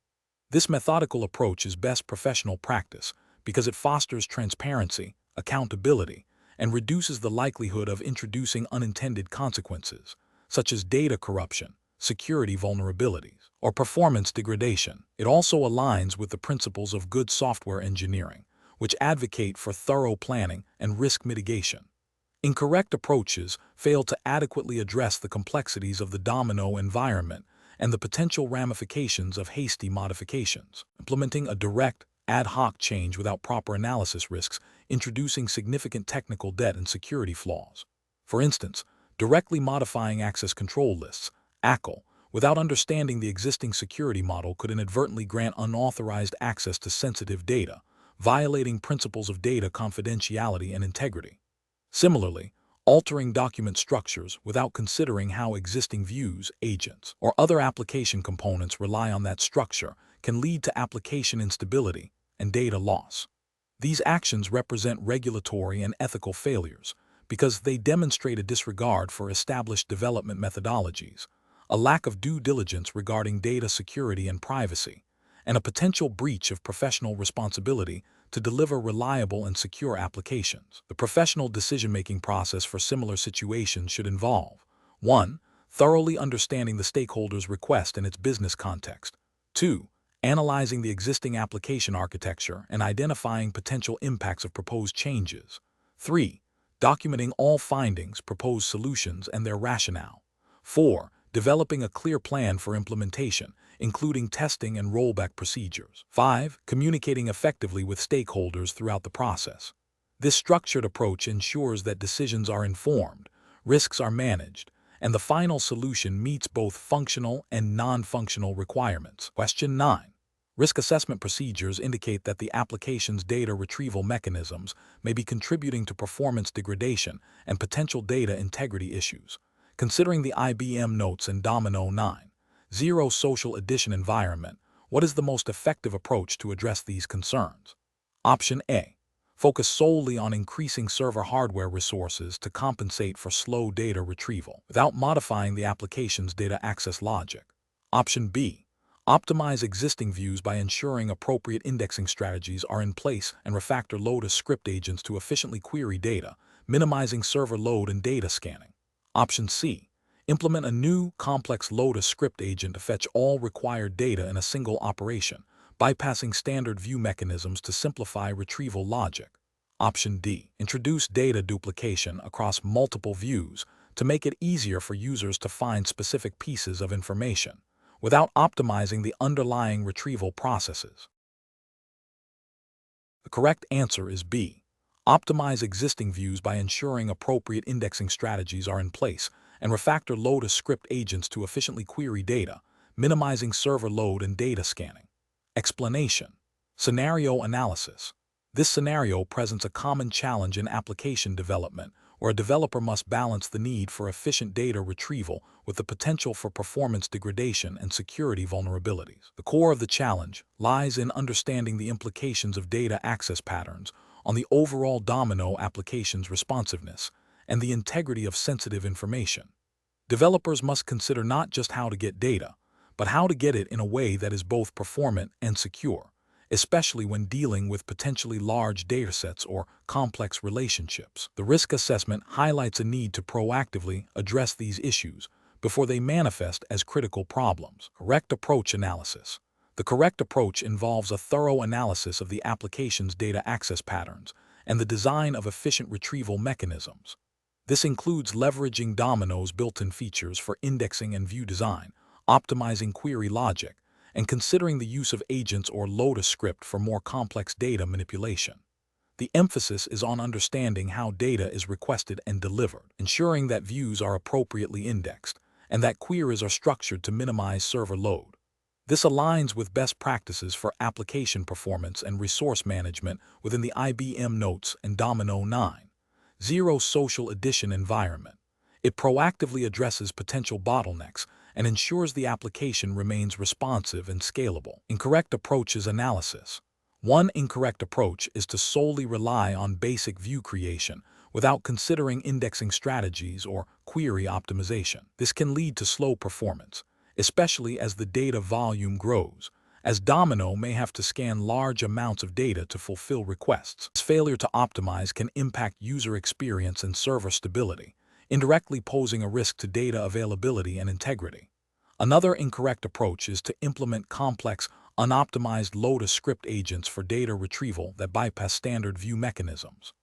Speaker 1: This methodical approach is best professional practice because it fosters transparency, accountability, and reduces the likelihood of introducing unintended consequences, such as data corruption, security vulnerabilities, or performance degradation. It also aligns with the principles of good software engineering, which advocate for thorough planning and risk mitigation. Incorrect approaches fail to adequately address the complexities of the Domino environment and the potential ramifications of hasty modifications. Implementing a direct, ad hoc change without proper analysis risks introducing significant technical debt and security flaws. For instance, directly modifying access control lists, ACL, without understanding the existing security model could inadvertently grant unauthorized access to sensitive data, violating principles of data confidentiality and integrity. Similarly, altering document structures without considering how existing views, agents, or other application components rely on that structure can lead to application instability, and data loss. These actions represent regulatory and ethical failures because they demonstrate a disregard for established development methodologies, a lack of due diligence regarding data security and privacy, and a potential breach of professional responsibility to deliver reliable and secure applications. The professional decision-making process for similar situations should involve 1. Thoroughly understanding the stakeholder's request and its business context. 2. Analyzing the existing application architecture and identifying potential impacts of proposed changes. 3. Documenting all findings, proposed solutions, and their rationale. 4. Developing a clear plan for implementation, including testing and rollback procedures. 5. Communicating effectively with stakeholders throughout the process. This structured approach ensures that decisions are informed, risks are managed, and the final solution meets both functional and non-functional requirements. Question 9. Risk assessment procedures indicate that the application's data retrieval mechanisms may be contributing to performance degradation and potential data integrity issues. Considering the IBM notes in Domino 9.0 social edition environment, what is the most effective approach to address these concerns? Option A. Focus solely on increasing server hardware resources to compensate for slow data retrieval, without modifying the application's data access logic. Option B. Optimize existing views by ensuring appropriate indexing strategies are in place and refactor load as script agents to efficiently query data, minimizing server load and data scanning. Option C. Implement a new, complex load as script agent to fetch all required data in a single operation, bypassing standard view mechanisms to simplify retrieval logic. Option D. Introduce data duplication across multiple views to make it easier for users to find specific pieces of information, without optimizing the underlying retrieval processes. The correct answer is B. Optimize existing views by ensuring appropriate indexing strategies are in place and refactor load as script agents to efficiently query data, minimizing server load and data scanning. Explanation. Scenario analysis. This scenario presents a common challenge in application development, where a developer must balance the need for efficient data retrieval with the potential for performance degradation and security vulnerabilities. The core of the challenge lies in understanding the implications of data access patterns on the overall Domino application's responsiveness and the integrity of sensitive information. Developers must consider not just how to get data, but how to get it in a way that is both performant and secure, especially when dealing with potentially large datasets or complex relationships. The risk assessment highlights a need to proactively address these issues before they manifest as critical problems. Correct approach analysis. The correct approach involves a thorough analysis of the application's data access patterns and the design of efficient retrieval mechanisms. This includes leveraging Domino's built-in features for indexing and view design, optimizing query logic, and considering the use of agents or load a script for more complex data manipulation. The emphasis is on understanding how data is requested and delivered, ensuring that views are appropriately indexed, and that queries are structured to minimize server load. This aligns with best practices for application performance and resource management within the IBM Notes and Domino 9.0 social edition environment. It proactively addresses potential bottlenecks and ensures the application remains responsive and scalable. Incorrect approaches analysis. One incorrect approach is to solely rely on basic view creation without considering indexing strategies or query optimization. This can lead to slow performance, especially as the data volume grows, as Domino may have to scan large amounts of data to fulfill requests. This failure to optimize can impact user experience and server stability, indirectly posing a risk to data availability and integrity. Another incorrect approach is to implement complex, unoptimized load as script agents for data retrieval that bypass standard view mechanisms.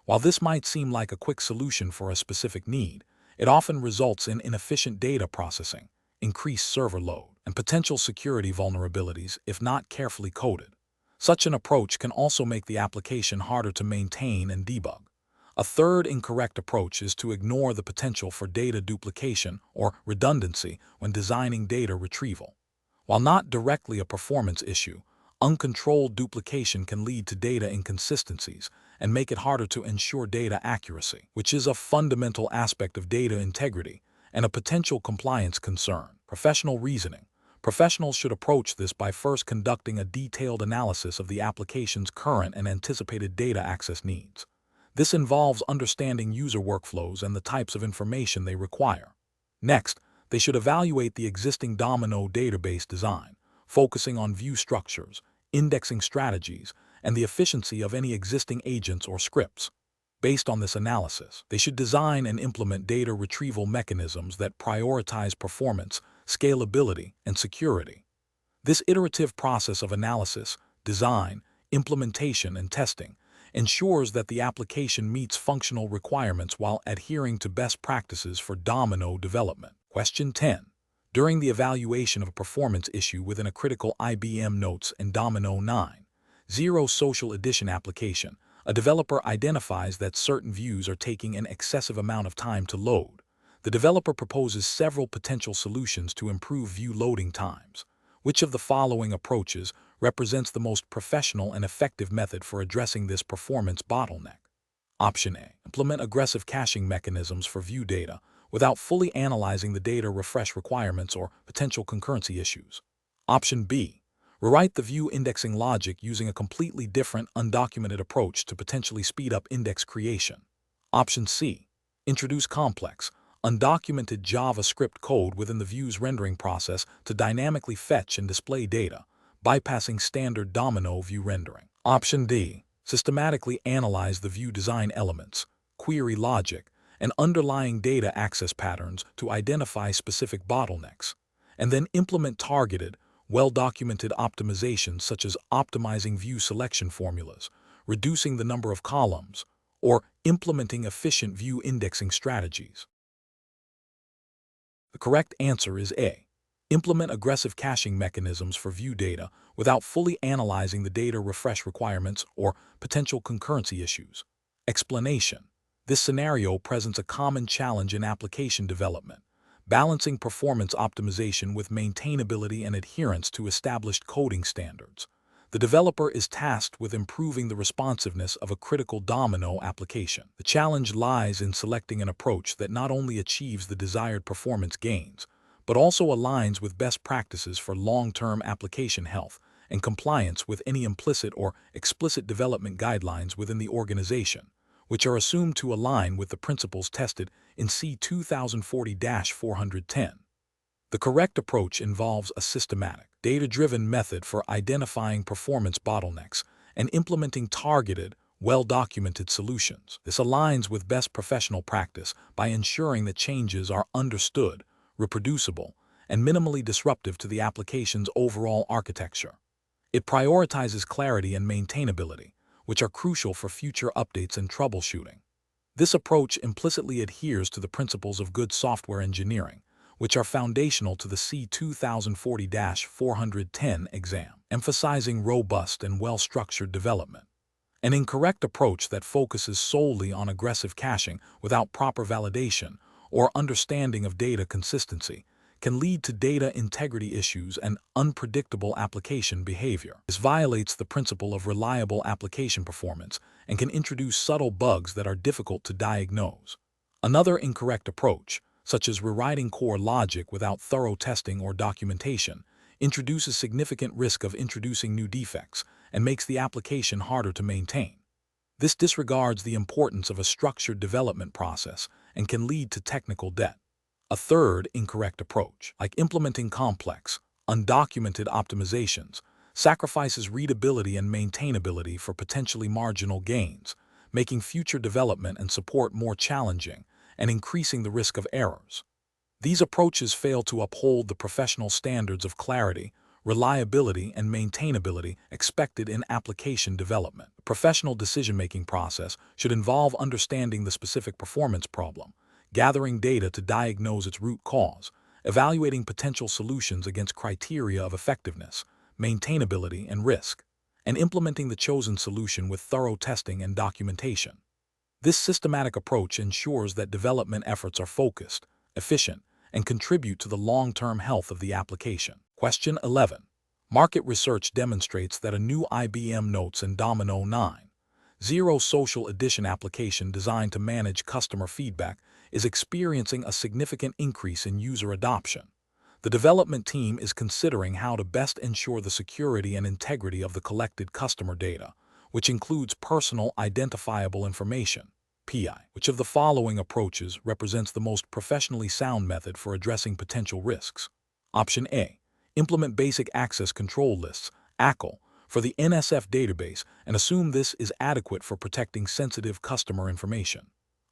Speaker 1: While this might seem like a quick solution for a specific need, it often results in inefficient data processing, increased server load, and potential security vulnerabilities if not carefully coded. Such an approach can also make the application harder to maintain and debug. A third incorrect approach is to ignore the potential for data duplication or redundancy when designing data retrieval. While not directly a performance issue, uncontrolled duplication can lead to data inconsistencies and make it harder to ensure data accuracy, which is a fundamental aspect of data integrity and a potential compliance concern. Professional reasoning. Professionals should approach this by first conducting a detailed analysis of the application's current and anticipated data access needs. This involves understanding user workflows and the types of information they require. Next, they should evaluate the existing Domino database design, focusing on view structures, indexing strategies, and the efficiency of any existing agents or scripts. Based on this analysis, they should design and implement data retrieval mechanisms that prioritize performance, scalability, and security. This iterative process of analysis, design, implementation, and testing ensures that the application meets functional requirements while adhering to best practices for Domino development. Question 10. During the evaluation of a performance issue within a critical IBM Notes and Domino 9.0 Social Edition application, a developer identifies that certain views are taking an excessive amount of time to load. The developer proposes several potential solutions to improve view loading times. Which of the following approaches represents the most professional and effective method for addressing this performance bottleneck? Option A. Implement aggressive caching mechanisms for view data without fully analyzing the data refresh requirements or potential concurrency issues. Option B. Rewrite the view indexing logic using a completely different, undocumented approach to potentially speed up index creation. Option C. Introduce complex, undocumented JavaScript code within the view's rendering process to dynamically fetch and display data, bypassing standard Domino view rendering. Option D. Systematically analyze the view design elements, query logic, and underlying data access patterns to identify specific bottlenecks, and then implement targeted, well-documented optimizations such as optimizing view selection formulas, reducing the number of columns, or implementing efficient view indexing strategies. The correct answer is A. Implement aggressive caching mechanisms for view data without fully analyzing the data refresh requirements or potential concurrency issues. Explanation. This scenario presents a common challenge in application development, balancing performance optimization with maintainability and adherence to established coding standards. The developer is tasked with improving the responsiveness of a critical Domino application. The challenge lies in selecting an approach that not only achieves the desired performance gains, but also aligns with best practices for long-term application health and compliance with any implicit or explicit development guidelines within the organization, which are assumed to align with the principles tested in C2040-410. The correct approach involves a systematic, data-driven method for identifying performance bottlenecks and implementing targeted, well-documented solutions. This aligns with best professional practice by ensuring that changes are understood, reproducible, and minimally disruptive to the application's overall architecture. It prioritizes clarity and maintainability, which are crucial for future updates and troubleshooting. This approach implicitly adheres to the principles of good software engineering, which are foundational to the C2040-410 exam, emphasizing robust and well-structured development. An incorrect approach that focuses solely on aggressive caching without proper validation or understanding of data consistency can lead to data integrity issues and unpredictable application behavior. This violates the principle of reliable application performance and can introduce subtle bugs that are difficult to diagnose. Another incorrect approach, such as rewriting core logic without thorough testing or documentation, introduces significant risk of introducing new defects and makes the application harder to maintain. This disregards the importance of a structured development process and can lead to technical debt. A third incorrect approach, like implementing complex, undocumented optimizations, sacrifices readability and maintainability for potentially marginal gains, making future development and support more challenging and increasing the risk of errors. These approaches fail to uphold the professional standards of clarity, reliability, and maintainability expected in application development. The professional decision-making process should involve understanding the specific performance problem, gathering data to diagnose its root cause, evaluating potential solutions against criteria of effectiveness, maintainability, and risk, and implementing the chosen solution with thorough testing and documentation. This systematic approach ensures that development efforts are focused, efficient, and contribute to the long-term health of the application. Question 11. Market research demonstrates that a new IBM Notes and Domino 9.0 Social Edition application designed to manage customer feedback is experiencing a significant increase in user adoption. The development team is considering how to best ensure the security and integrity of the collected customer data, which includes personal identifiable information, PI. Which of the following approaches represents the most professionally sound method for addressing potential risks? Option A. Implement basic access control lists, ACL, for the NSF database and assume this is adequate for protecting sensitive customer information.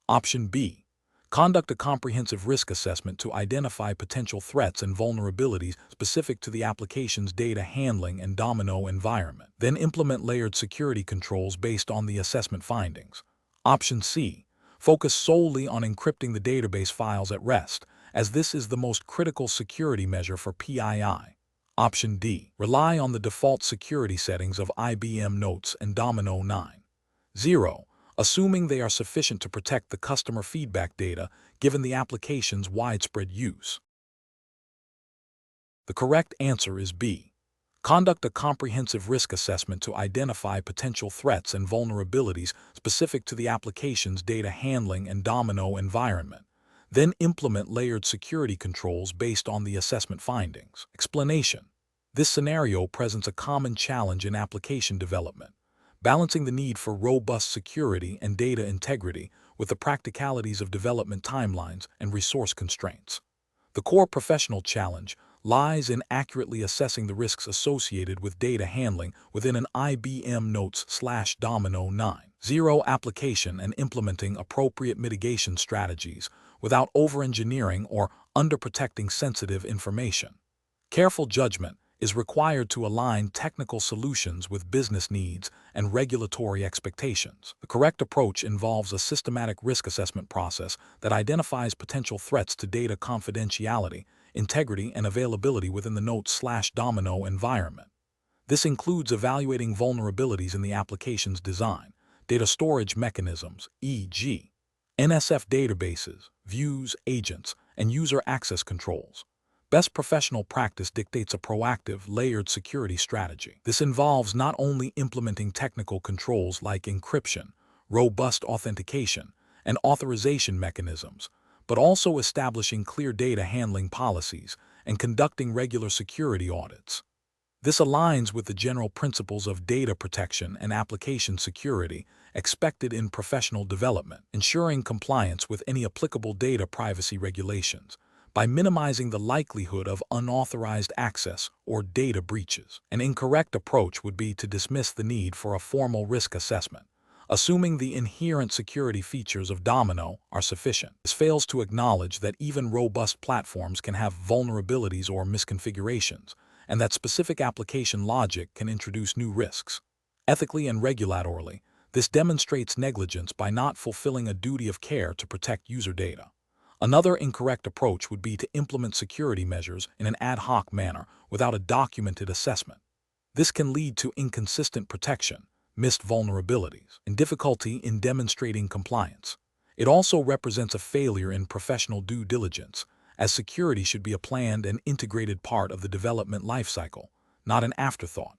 Speaker 1: Option B. Conduct a comprehensive risk assessment to identify potential threats and vulnerabilities specific to the application's data handling and Domino environment. Then implement layered security controls based on the assessment findings. Option C. Focus solely on encrypting the database files at rest, as this is the most critical security measure for PII. Option D. Rely on the default security settings of IBM Notes and Domino 9.0, assuming they are sufficient to protect the customer feedback data given the application's widespread use. The correct answer is B. Conduct a comprehensive risk assessment to identify potential threats and vulnerabilities specific to the application's data handling and Domino environment. Then implement layered security controls based on the assessment findings. Explanation. This scenario presents a common challenge in application development, balancing the need for robust security and data integrity with the practicalities of development timelines and resource constraints. The core professional challenge lies in accurately assessing the risks associated with data handling within an IBM Notes/Domino 9.0 application and implementing appropriate mitigation strategies without over-engineering or underprotecting sensitive information. Careful judgment is required to align technical solutions with business needs and regulatory expectations. The correct approach involves a systematic risk assessment process that identifies potential threats to data confidentiality, integrity, and availability within the Notes/Domino environment. This includes evaluating vulnerabilities in the application's design, data storage mechanisms, e.g., NSF databases, views, agents, and user access controls. Best professional practice dictates a proactive, layered security strategy. This involves not only implementing technical controls like encryption, robust authentication, and authorization mechanisms, but also establishing clear data handling policies and conducting regular security audits. This aligns with the general principles of data protection and application security expected in professional development, ensuring compliance with any applicable data privacy regulations by minimizing the likelihood of unauthorized access or data breaches. An incorrect approach would be to dismiss the need for a formal risk assessment, assuming the inherent security features of Domino are sufficient. This fails to acknowledge that even robust platforms can have vulnerabilities or misconfigurations, and that specific application logic can introduce new risks. Ethically and regulatorily, this demonstrates negligence by not fulfilling a duty of care to protect user data. Another incorrect approach would be to implement security measures in an ad hoc manner without a documented assessment. This can lead to inconsistent protection, missed vulnerabilities, and difficulty in demonstrating compliance. It also represents a failure in professional due diligence, as security should be a planned and integrated part of the development lifecycle, not an afterthought.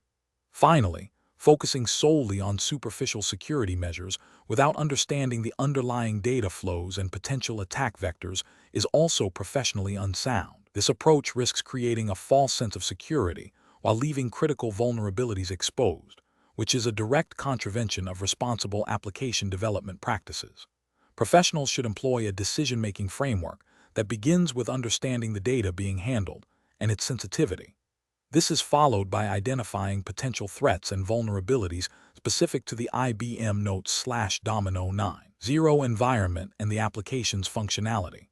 Speaker 1: Finally, focusing solely on superficial security measures without understanding the underlying data flows and potential attack vectors is also professionally unsound. This approach risks creating a false sense of security while leaving critical vulnerabilities exposed, which is a direct contravention of responsible application development practices. Professionals should employ a decision-making framework that begins with understanding the data being handled and its sensitivity. This is followed by identifying potential threats and vulnerabilities specific to the IBM Notes/Domino 9.0 environment and the application's functionality.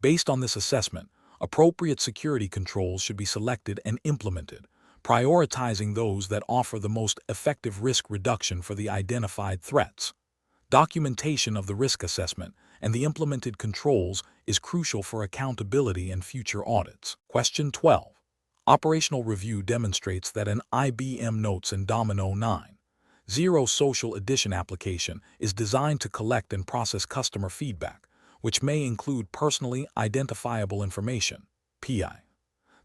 Speaker 1: Based on this assessment, appropriate security controls should be selected and implemented, prioritizing those that offer the most effective risk reduction for the identified threats. Documentation of the risk assessment and the implemented controls is crucial for accountability and future audits. Question 12. Operational review demonstrates that an IBM Notes and Domino 9.0 Social Edition application is designed to collect and process customer feedback, which may include personally identifiable information, PI.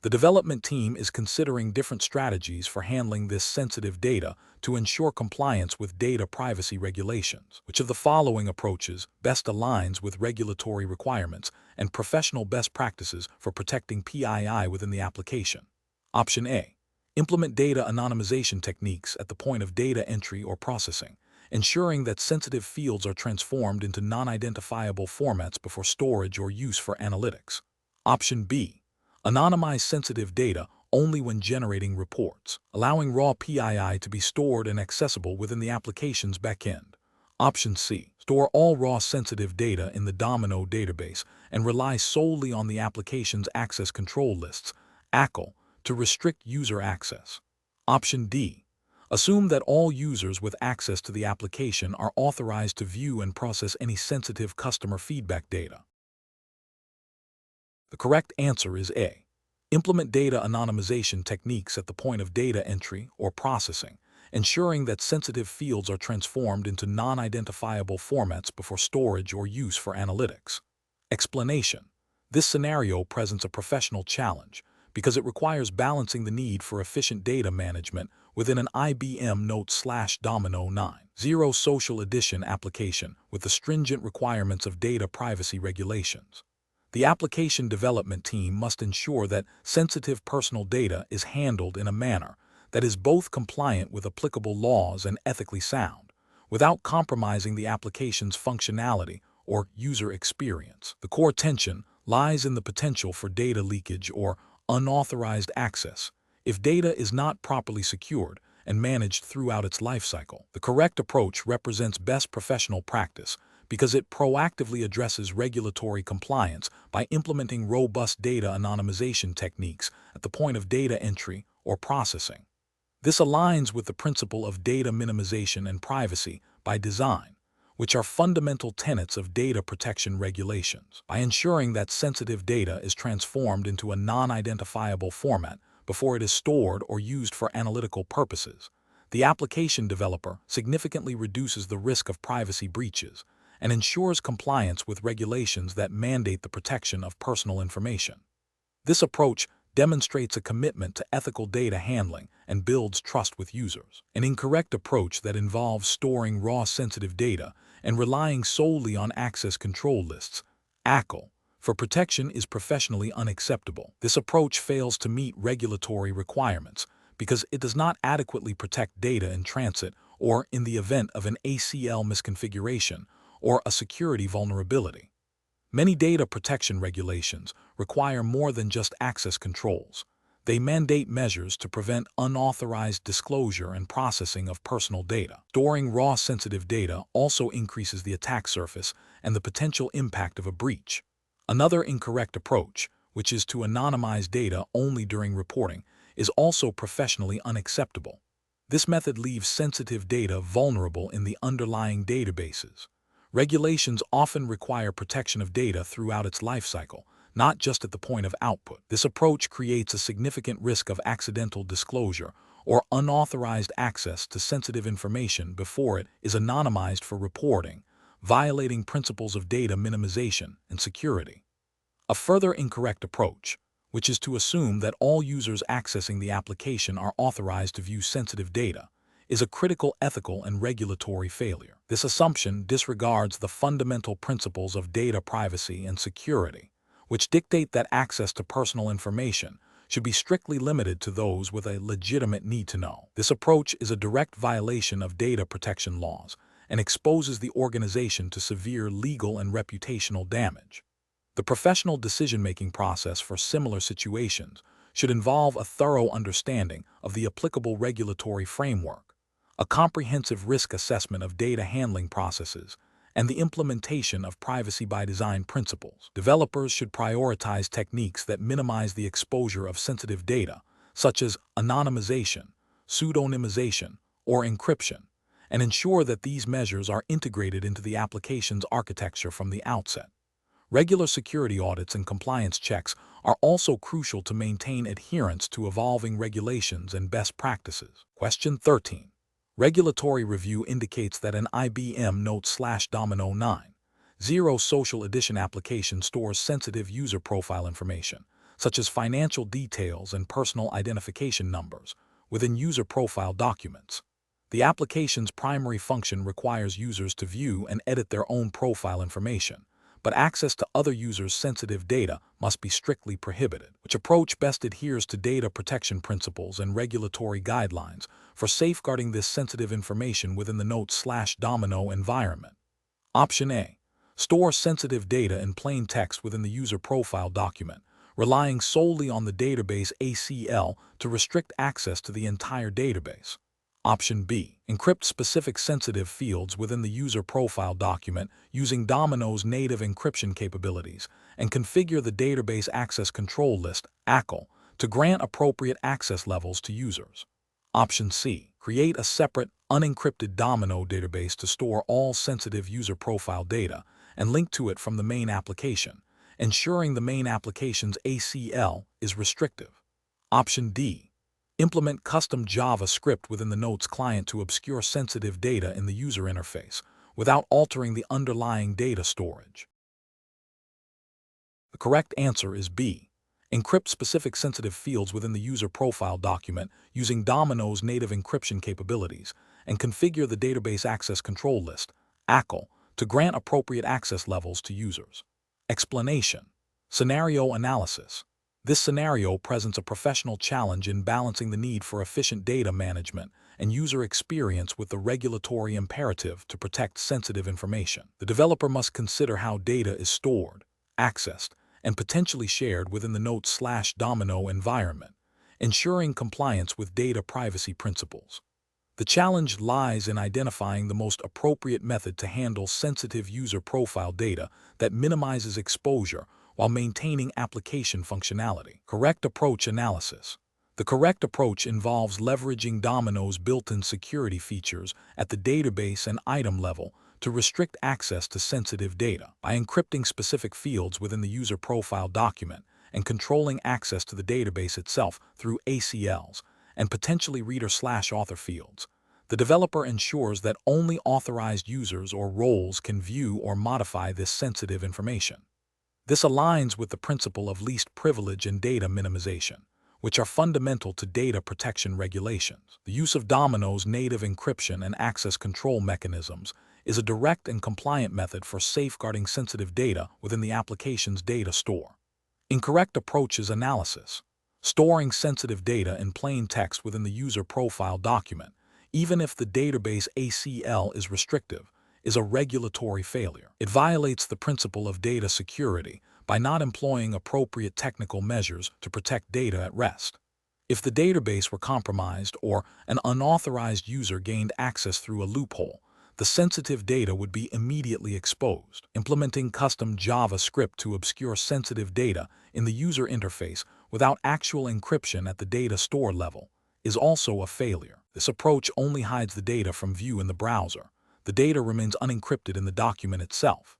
Speaker 1: The development team is considering different strategies for handling this sensitive data to ensure compliance with data privacy regulations. Which of the following approaches best aligns with regulatory requirements and professional best practices for protecting PII within the application? Option A. Implement data anonymization techniques at the point of data entry or processing, ensuring that sensitive fields are transformed into non-identifiable formats before storage or use for analytics. Option B. Anonymize sensitive data only when generating reports, allowing raw PII to be stored and accessible within the application's backend. Option C. Store all raw sensitive data in the Domino database and rely solely on the application's access control lists, ACL, to restrict user access. Option D. Assume that all users with access to the application are authorized to view and process any sensitive customer feedback data. The correct answer is A. Implement data anonymization techniques at the point of data entry or processing, ensuring that sensitive fields are transformed into non-identifiable formats before storage or use for analytics. Explanation: this scenario presents a professional challenge because it requires balancing the need for efficient data management within an IBM Note/Domino 9.0 Social Edition application with the stringent requirements of data privacy regulations. The application development team must ensure that sensitive personal data is handled in a manner that is both compliant with applicable laws and ethically sound, without compromising the application's functionality or user experience. The core tension lies in the potential for data leakage or unauthorized access if data is not properly secured and managed throughout its lifecycle. The correct approach represents best professional practice because it proactively addresses regulatory compliance by implementing robust data anonymization techniques at the point of data entry or processing. This aligns with the principle of data minimization and privacy by design, which are fundamental tenets of data protection regulations. By ensuring that sensitive data is transformed into a non-identifiable format before it is stored or used for analytical purposes, the application developer significantly reduces the risk of privacy breaches and ensures compliance with regulations that mandate the protection of personal information. This approach demonstrates a commitment to ethical data handling and builds trust with users. An incorrect approach that involves storing raw sensitive data and relying solely on access control lists, ACL, for protection is professionally unacceptable. This approach fails to meet regulatory requirements because it does not adequately protect data in transit or in the event of an ACL misconfiguration or a security vulnerability. Many data protection regulations require more than just access controls. They mandate measures to prevent unauthorized disclosure and processing of personal data. Storing raw sensitive data also increases the attack surface and the potential impact of a breach. Another incorrect approach, which is to anonymize data only during reporting, is also professionally unacceptable. This method leaves sensitive data vulnerable in the underlying databases. Regulations often require protection of data throughout its lifecycle, not just at the point of output. This approach creates a significant risk of accidental disclosure or unauthorized access to sensitive information before it is anonymized for reporting, violating principles of data minimization and security. A further incorrect approach, which is to assume that all users accessing the application are authorized to view sensitive data, is a critical ethical and regulatory failure. This assumption disregards the fundamental principles of data privacy and security, which dictate that access to personal information should be strictly limited to those with a legitimate need to know. This approach is a direct violation of data protection laws and exposes the organization to severe legal and reputational damage. The professional decision-making process for similar situations should involve a thorough understanding of the applicable regulatory framework, a comprehensive risk assessment of data handling processes, and the implementation of privacy by design principles. Developers should prioritize techniques that minimize the exposure of sensitive data, such as anonymization, pseudonymization, or encryption, and ensure that these measures are integrated into the application's architecture from the outset. Regular security audits and compliance checks are also crucial to maintain adherence to evolving regulations and best practices. Question 13. Regulatory review indicates that an IBM Note/Domino 9.0 Social Edition application stores sensitive user profile information, such as financial details and personal identification numbers, within user profile documents. The application's primary function requires users to view and edit their own profile information, but access to other users' sensitive data must be strictly prohibited, which approach best adheres to data protection principles and regulatory guidelines for safeguarding this sensitive information within the Domino environment. Option A. Store sensitive data in plain text within the user profile document, relying solely on the database ACL to restrict access to the entire database. Option B. Encrypt specific sensitive fields within the user profile document using Domino's native encryption capabilities and configure the database access control list (ACL) to grant appropriate access levels to users. Option C. Create a separate, unencrypted Domino database to store all sensitive user profile data and link to it from the main application, ensuring the main application's ACL is restrictive. Option D. Implement custom JavaScript within the Notes client to obscure sensitive data in the user interface without altering the underlying data storage. The correct answer is B. Encrypt specific sensitive fields within the user profile document using Domino's native encryption capabilities and configure the database access control list (ACL) to grant appropriate access levels to users. Explanation. Scenario analysis. This scenario presents a professional challenge in balancing the need for efficient data management and user experience with the regulatory imperative to protect sensitive information. The developer must consider how data is stored, accessed, and potentially shared within the Domino environment, ensuring compliance with data privacy principles. The challenge lies in identifying the most appropriate method to handle sensitive user profile data that minimizes exposure while maintaining application functionality. Correct approach analysis. The correct approach involves leveraging Domino's built-in security features at the database and item level to restrict access to sensitive data by encrypting specific fields within the user profile document and controlling access to the database itself through ACLs and potentially reader/author fields. The developer ensures that only authorized users or roles can view or modify this sensitive information. This aligns with the principle of least privilege and data minimization, which are fundamental to data protection regulations. The use of Domino's native encryption and access control mechanisms is a direct and compliant method for safeguarding sensitive data within the application's data store. Incorrect approach is analysis. Storing sensitive data in plain text within the user profile document, even if the database ACL is restrictive, is a regulatory failure. It violates the principle of data security by not employing appropriate technical measures to protect data at rest. If the database were compromised or an unauthorized user gained access through a loophole, the sensitive data would be immediately exposed. Implementing custom JavaScript to obscure sensitive data in the user interface without actual encryption at the data store level is also a failure. This approach only hides the data from view in the browser. The data remains unencrypted in the document itself.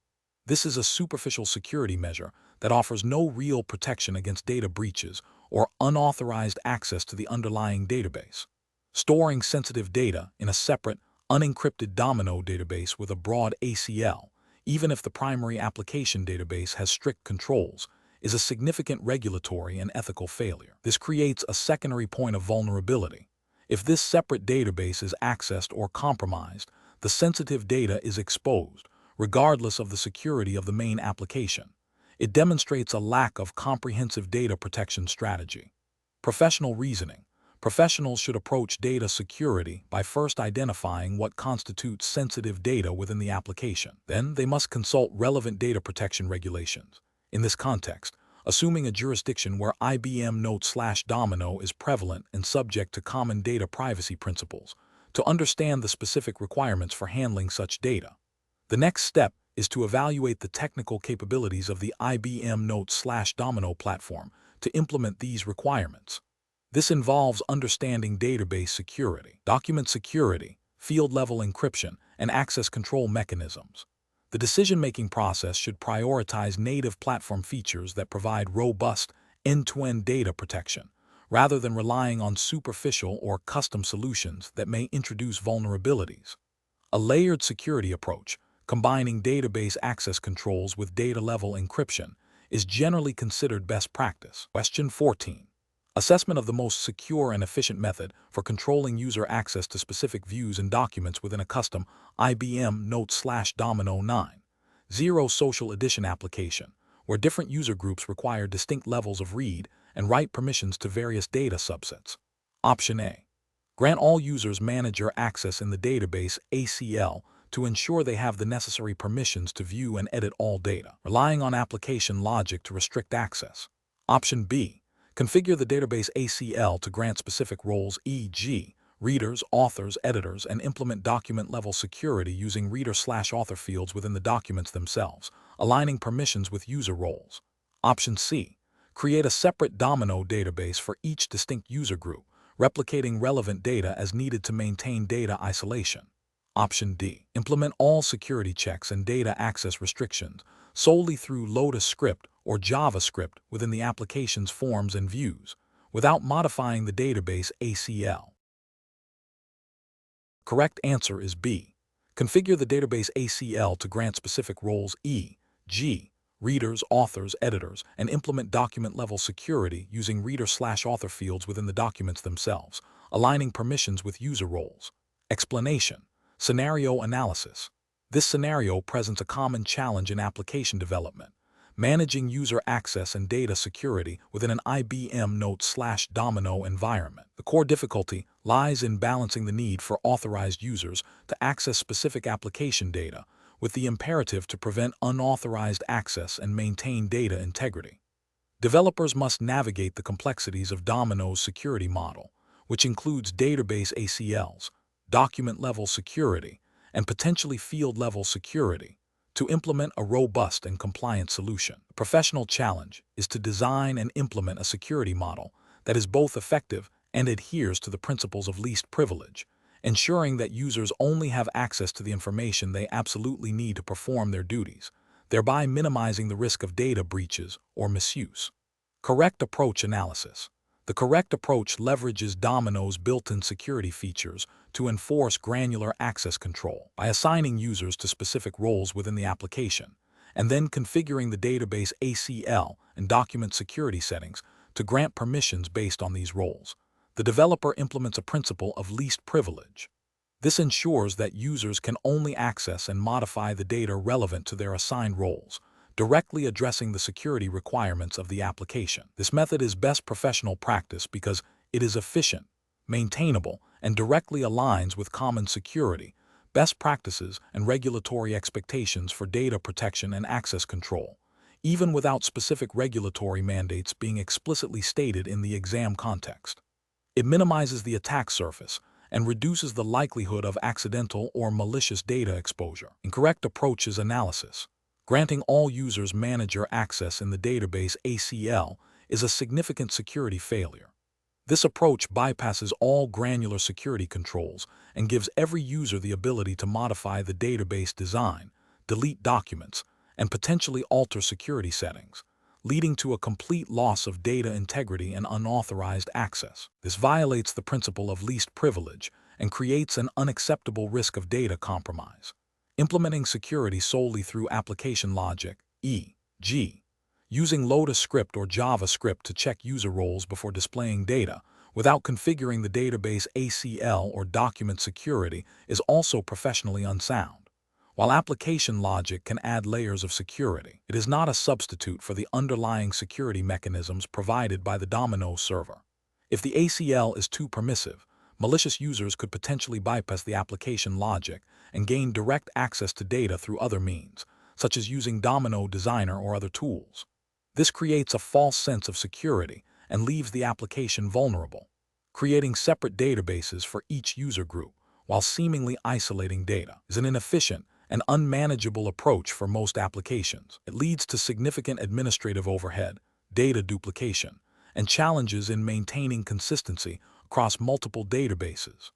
Speaker 1: This is a superficial security measure that offers no real protection against data breaches or unauthorized access to the underlying database. Storing sensitive data in a separate, unencrypted Domino database with a broad ACL, even if the primary application database has strict controls, is a significant regulatory and ethical failure. This creates a secondary point of vulnerability. If this separate database is accessed or compromised, the sensitive data is exposed, regardless of the security of the main application. It demonstrates a lack of comprehensive data protection strategy. Professional reasoning. Professionals should approach data security by first identifying what constitutes sensitive data within the application. Then they must consult relevant data protection regulations. In this context, assuming a jurisdiction where IBM Domino is prevalent and subject to common data privacy principles, to understand the specific requirements for handling such data. The next step is to evaluate the technical capabilities of the IBM Domino platform to implement these requirements. This involves understanding database security, document security, field-level encryption, and access control mechanisms. The decision-making process should prioritize native platform features that provide robust, end-to-end data protection, rather than relying on superficial or custom solutions that may introduce vulnerabilities. A layered security approach, combining database access controls with data-level encryption, is generally considered best practice. Question 14. Assessment of the most secure and efficient method for controlling user access to specific views and documents within a custom IBM Note/Domino 9.0 Social Edition application, where different user groups require distinct levels of read and write permissions to various data subsets. Option A. Grant all users manager access in the database ACL to ensure they have the necessary permissions to view and edit all data, relying on application logic to restrict access. Option B. Configure the database ACL to grant specific roles, e.g., readers, authors, editors, and implement document-level security using reader/author fields within the documents themselves, aligning permissions with user roles. Option C. Create a separate Domino database for each distinct user group, replicating relevant data as needed to maintain data isolation. Option D. Implement all security checks and data access restrictions solely through Lotus script or JavaScript within the application's forms and views, without modifying the database ACL. Correct answer is B. Configure the database ACL to grant specific roles, e.g., readers, authors, editors, and implement document-level security using reader/author fields within the documents themselves, aligning permissions with user roles. Explanation. Scenario analysis. This scenario presents a common challenge in application development, managing user access and data security within an IBM Note/Domino environment. The core difficulty lies in balancing the need for authorized users to access specific application data with the imperative to prevent unauthorized access and maintain data integrity. Developers must navigate the complexities of Domino's security model, which includes database ACLs, document-level security, and potentially field-level security, to implement a robust and compliant solution. The professional challenge is to design and implement a security model that is both effective and adheres to the principles of least privilege, ensuring that users only have access to the information they absolutely need to perform their duties, thereby minimizing the risk of data breaches or misuse. Correct approach analysis. The correct approach leverages Domino's built-in security features to enforce granular access control by assigning users to specific roles within the application, and then configuring the database ACL and document security settings to grant permissions based on these roles. The developer implements a principle of least privilege. This ensures that users can only access and modify the data relevant to their assigned roles, directly addressing the security requirements of the application. This method is best professional practice because it is efficient, maintainable, and directly aligns with common security, best practices, and regulatory expectations for data protection and access control, even without specific regulatory mandates being explicitly stated in the exam context. It minimizes the attack surface and reduces the likelihood of accidental or malicious data exposure. Incorrect approaches analysis. Granting all users manager access in the database ACL is a significant security failure. This approach bypasses all granular security controls and gives every user the ability to modify the database design, delete documents, and potentially alter security settings, leading to a complete loss of data integrity and unauthorized access. This violates the principle of least privilege and creates an unacceptable risk of data compromise. Implementing security solely through application logic, e.g., using Lotus script or JavaScript to check user roles before displaying data, without configuring the database ACL or document security, is also professionally unsound. While application logic can add layers of security, it is not a substitute for the underlying security mechanisms provided by the Domino server. If the ACL is too permissive, malicious users could potentially bypass the application logic and gain direct access to data through other means, such as using Domino Designer or other tools. This creates a false sense of security and leaves the application vulnerable. Creating separate databases for each user group while seemingly isolating data is an inefficient and unmanageable approach for most applications. It leads to significant administrative overhead, data duplication, and challenges in maintaining consistency across multiple databases.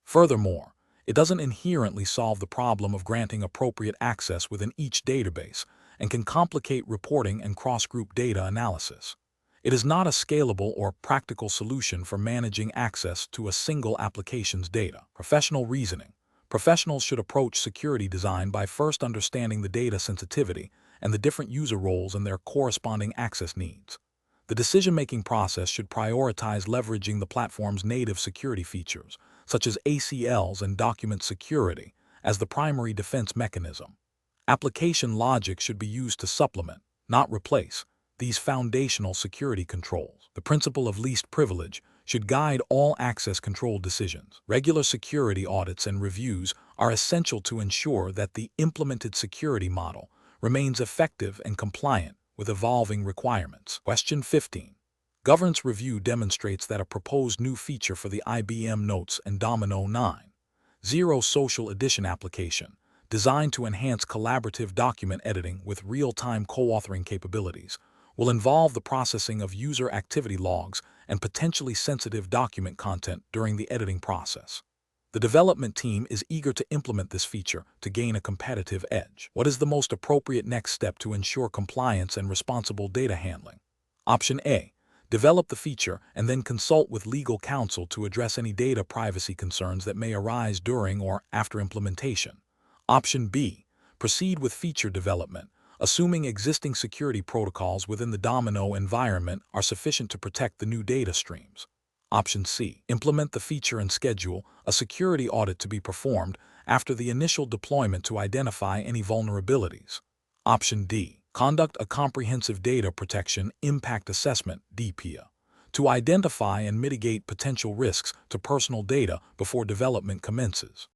Speaker 1: Furthermore, it doesn't inherently solve the problem of granting appropriate access within each database and can complicate reporting and cross-group data analysis. It is not a scalable or practical solution for managing access to a single application's data. Professional reasoning. Professionals should approach security design by first understanding the data sensitivity and the different user roles and their corresponding access needs. The decision-making process should prioritize leveraging the platform's native security features, such as ACLs and document security, as the primary defense mechanism. Application logic should be used to supplement, not replace, these foundational security controls. The principle of least privilege should guide all access control decisions. Regular security audits and reviews are essential to ensure that the implemented security model remains effective and compliant with evolving requirements. Question 15. Governance review demonstrates that a proposed new feature for the IBM Notes and Domino 9.0 Social Edition application, designed to enhance collaborative document editing with real-time co-authoring capabilities, will involve the processing of user activity logs and potentially sensitive document content during the editing process. The development team is eager to implement this feature to gain a competitive edge. What is the most appropriate next step to ensure compliance and responsible data handling? Option A. Develop the feature and then consult with legal counsel to address any data privacy concerns that may arise during or after implementation. Option B. Proceed with feature development, assuming existing security protocols within the Domino environment are sufficient to protect the new data streams. Option C. Implement the feature and schedule a security audit to be performed after the initial deployment to identify any vulnerabilities. Option D. Conduct a comprehensive data protection impact assessment (DPIA) to identify and mitigate potential risks to personal data before development commences.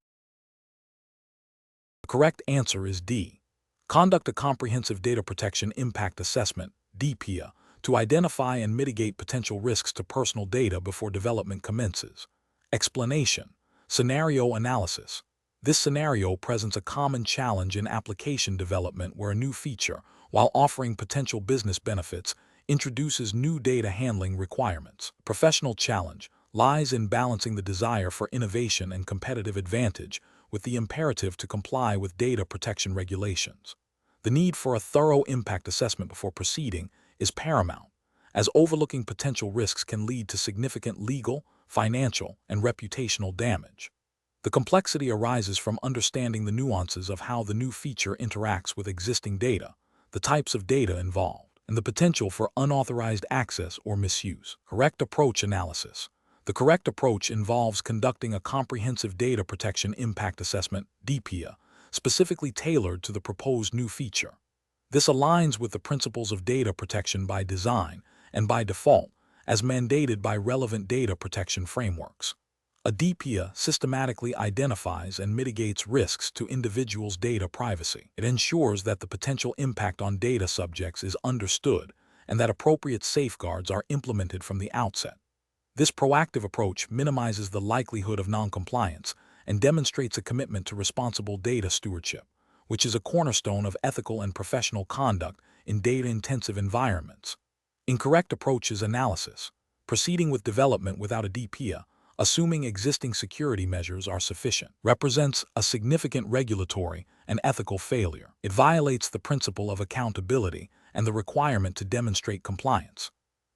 Speaker 1: The correct answer is D. Conduct a comprehensive data protection impact assessment (DPIA) to identify and mitigate potential risks to personal data before development commences. Explanation. Scenario analysis. This scenario presents a common challenge in application development where a new feature, while offering potential business benefits, introduces new data handling requirements. Professional challenge lies in balancing the desire for innovation and competitive advantage with the imperative to comply with data protection regulations. The need for a thorough impact assessment before proceeding is paramount, as overlooking potential risks can lead to significant legal, financial, and reputational damage. The complexity arises from understanding the nuances of how the new feature interacts with existing data, the types of data involved, and the potential for unauthorized access or misuse. Correct approach analysis. The correct approach involves conducting a comprehensive data protection impact assessment (DPIA), specifically tailored to the proposed new feature. This aligns with the principles of data protection by design and by default, as mandated by relevant data protection frameworks. A DPIA systematically identifies and mitigates risks to individuals' data privacy. It ensures that the potential impact on data subjects is understood and that appropriate safeguards are implemented from the outset. This proactive approach minimizes the likelihood of noncompliance and demonstrates a commitment to responsible data stewardship, which is a cornerstone of ethical and professional conduct in data-intensive environments. Incorrect approaches analysis. Proceeding with development without a DPIA, assuming existing security measures are sufficient, represents a significant regulatory and ethical failure. It violates the principle of accountability and the requirement to demonstrate compliance.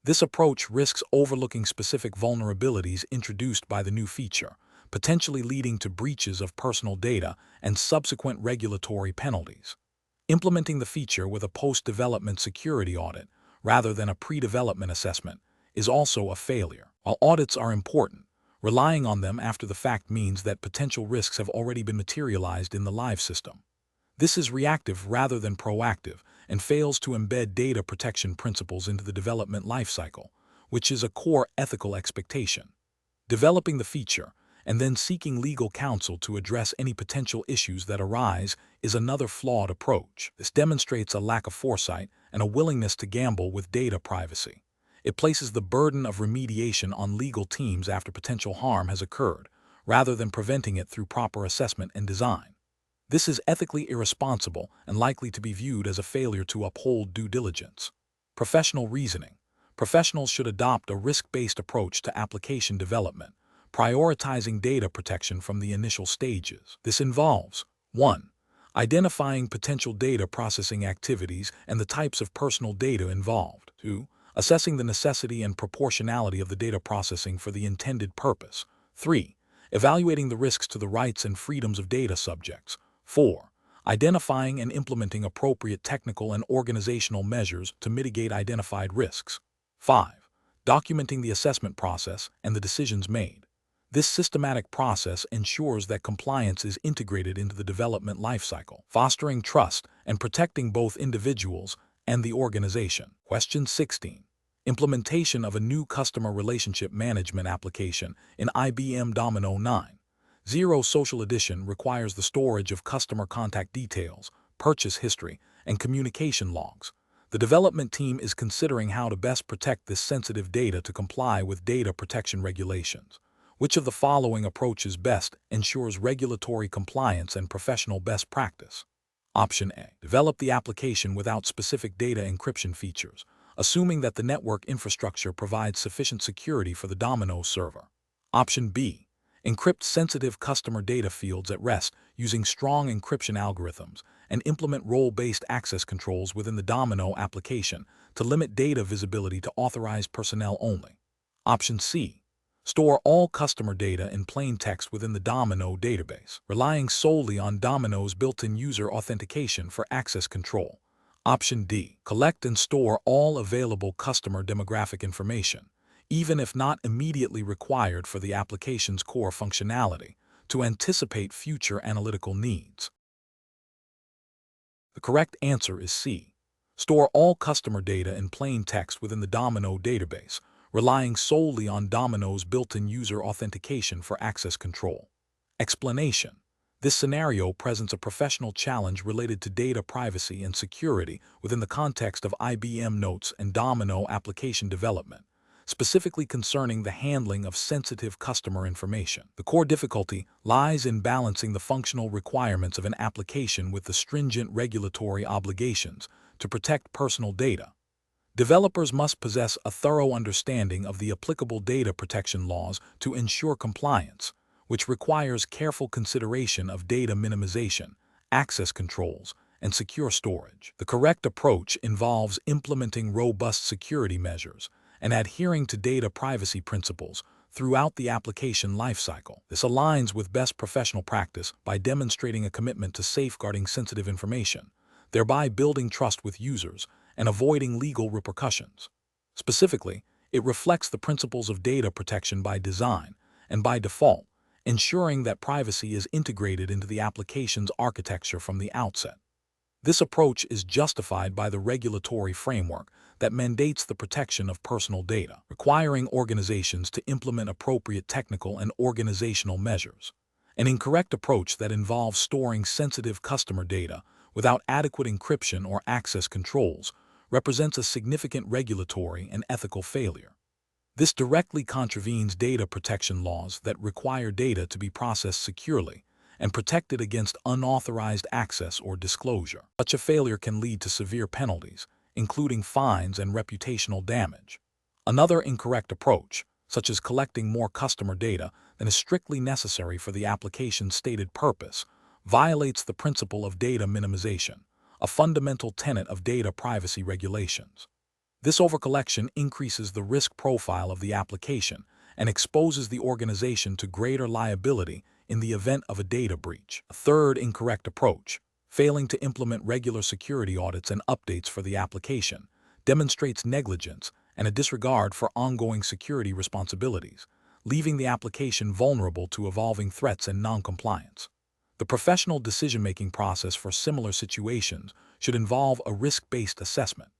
Speaker 1: This approach risks overlooking specific vulnerabilities introduced by the new feature, potentially leading to breaches of personal data and subsequent regulatory penalties. Implementing the feature with a post-development security audit rather than a pre-development assessment is also a failure. While audits are important, relying on them after the fact means that potential risks have already been materialized in the live system. This is reactive rather than proactive and fails to embed data protection principles into the development lifecycle, which is a core ethical expectation. Developing the feature and then seeking legal counsel to address any potential issues that arise is another flawed approach. This demonstrates a lack of foresight and a willingness to gamble with data privacy. It places the burden of remediation on legal teams after potential harm has occurred, rather than preventing it through proper assessment and design. This is ethically irresponsible and likely to be viewed as a failure to uphold due diligence. Professional reasoning. Professionals should adopt a risk-based approach to application development, prioritizing data protection from the initial stages. This involves 1. Identifying potential data processing activities and the types of personal data involved. 2. Assessing the necessity and proportionality of the data processing for the intended purpose. 3. Evaluating the risks to the rights and freedoms of data subjects. 4. identifying and implementing appropriate technical and organizational measures to mitigate identified risks. 5. Documenting the assessment process and the decisions made. This systematic process ensures that compliance is integrated into the development lifecycle, fostering trust and protecting both individuals and the organization. Question 16. Implementation of a new customer relationship management application in IBM Domino 9.0 Social Edition requires the storage of customer contact details, purchase history, and communication logs. The development team is considering how to best protect this sensitive data to comply with data protection regulations. Which of the following approaches best ensures regulatory compliance and professional best practice? Option A. Develop the application without specific data encryption features, assuming that the network infrastructure provides sufficient security for the Domino server. Option B. Encrypt sensitive customer data fields at rest using strong encryption algorithms and implement role-based access controls within the Domino application to limit data visibility to authorized personnel only. Option C. Store all customer data in plain text within the Domino database, relying solely on Domino's built-in user authentication for access control. Option D. Collect and store all available customer demographic information, even if not immediately required for the application's core functionality, to anticipate future analytical needs. The correct answer is C. Store all customer data in plain text within the Domino database, relying solely on Domino's built-in user authentication for access control. Explanation. This scenario presents a professional challenge related to data privacy and security within the context of IBM Notes and Domino application development, specifically concerning the handling of sensitive customer information. The core difficulty lies in balancing the functional requirements of an application with the stringent regulatory obligations to protect personal data. Developers must possess a thorough understanding of the applicable data protection laws to ensure compliance, which requires careful consideration of data minimization, access controls, and secure storage. The correct approach involves implementing robust security measures and adhering to data privacy principles throughout the application lifecycle. This aligns with best professional practice by demonstrating a commitment to safeguarding sensitive information, thereby building trust with users and avoiding legal repercussions. Specifically, it reflects the principles of data protection by design and by default, ensuring that privacy is integrated into the application's architecture from the outset. This approach is justified by the regulatory framework that mandates the protection of personal data, requiring organizations to implement appropriate technical and organizational measures. An incorrect approach that involves storing sensitive customer data without adequate encryption or access controls represents a significant regulatory and ethical failure. This directly contravenes data protection laws that require data to be processed securely and protected against unauthorized access or disclosure. Such a failure can lead to severe penalties, including fines and reputational damage. Another incorrect approach, such as collecting more customer data than is strictly necessary for the application's stated purpose, violates the principle of data minimization, a fundamental tenet of data privacy regulations. This overcollection increases the risk profile of the application and exposes the organization to greater liability in the event of a data breach. A third incorrect approach, failing to implement regular security audits and updates for the application, demonstrates negligence and a disregard for ongoing security responsibilities, leaving the application vulnerable to evolving threats and noncompliance. The professional decision-making process for similar situations should involve a risk-based assessment.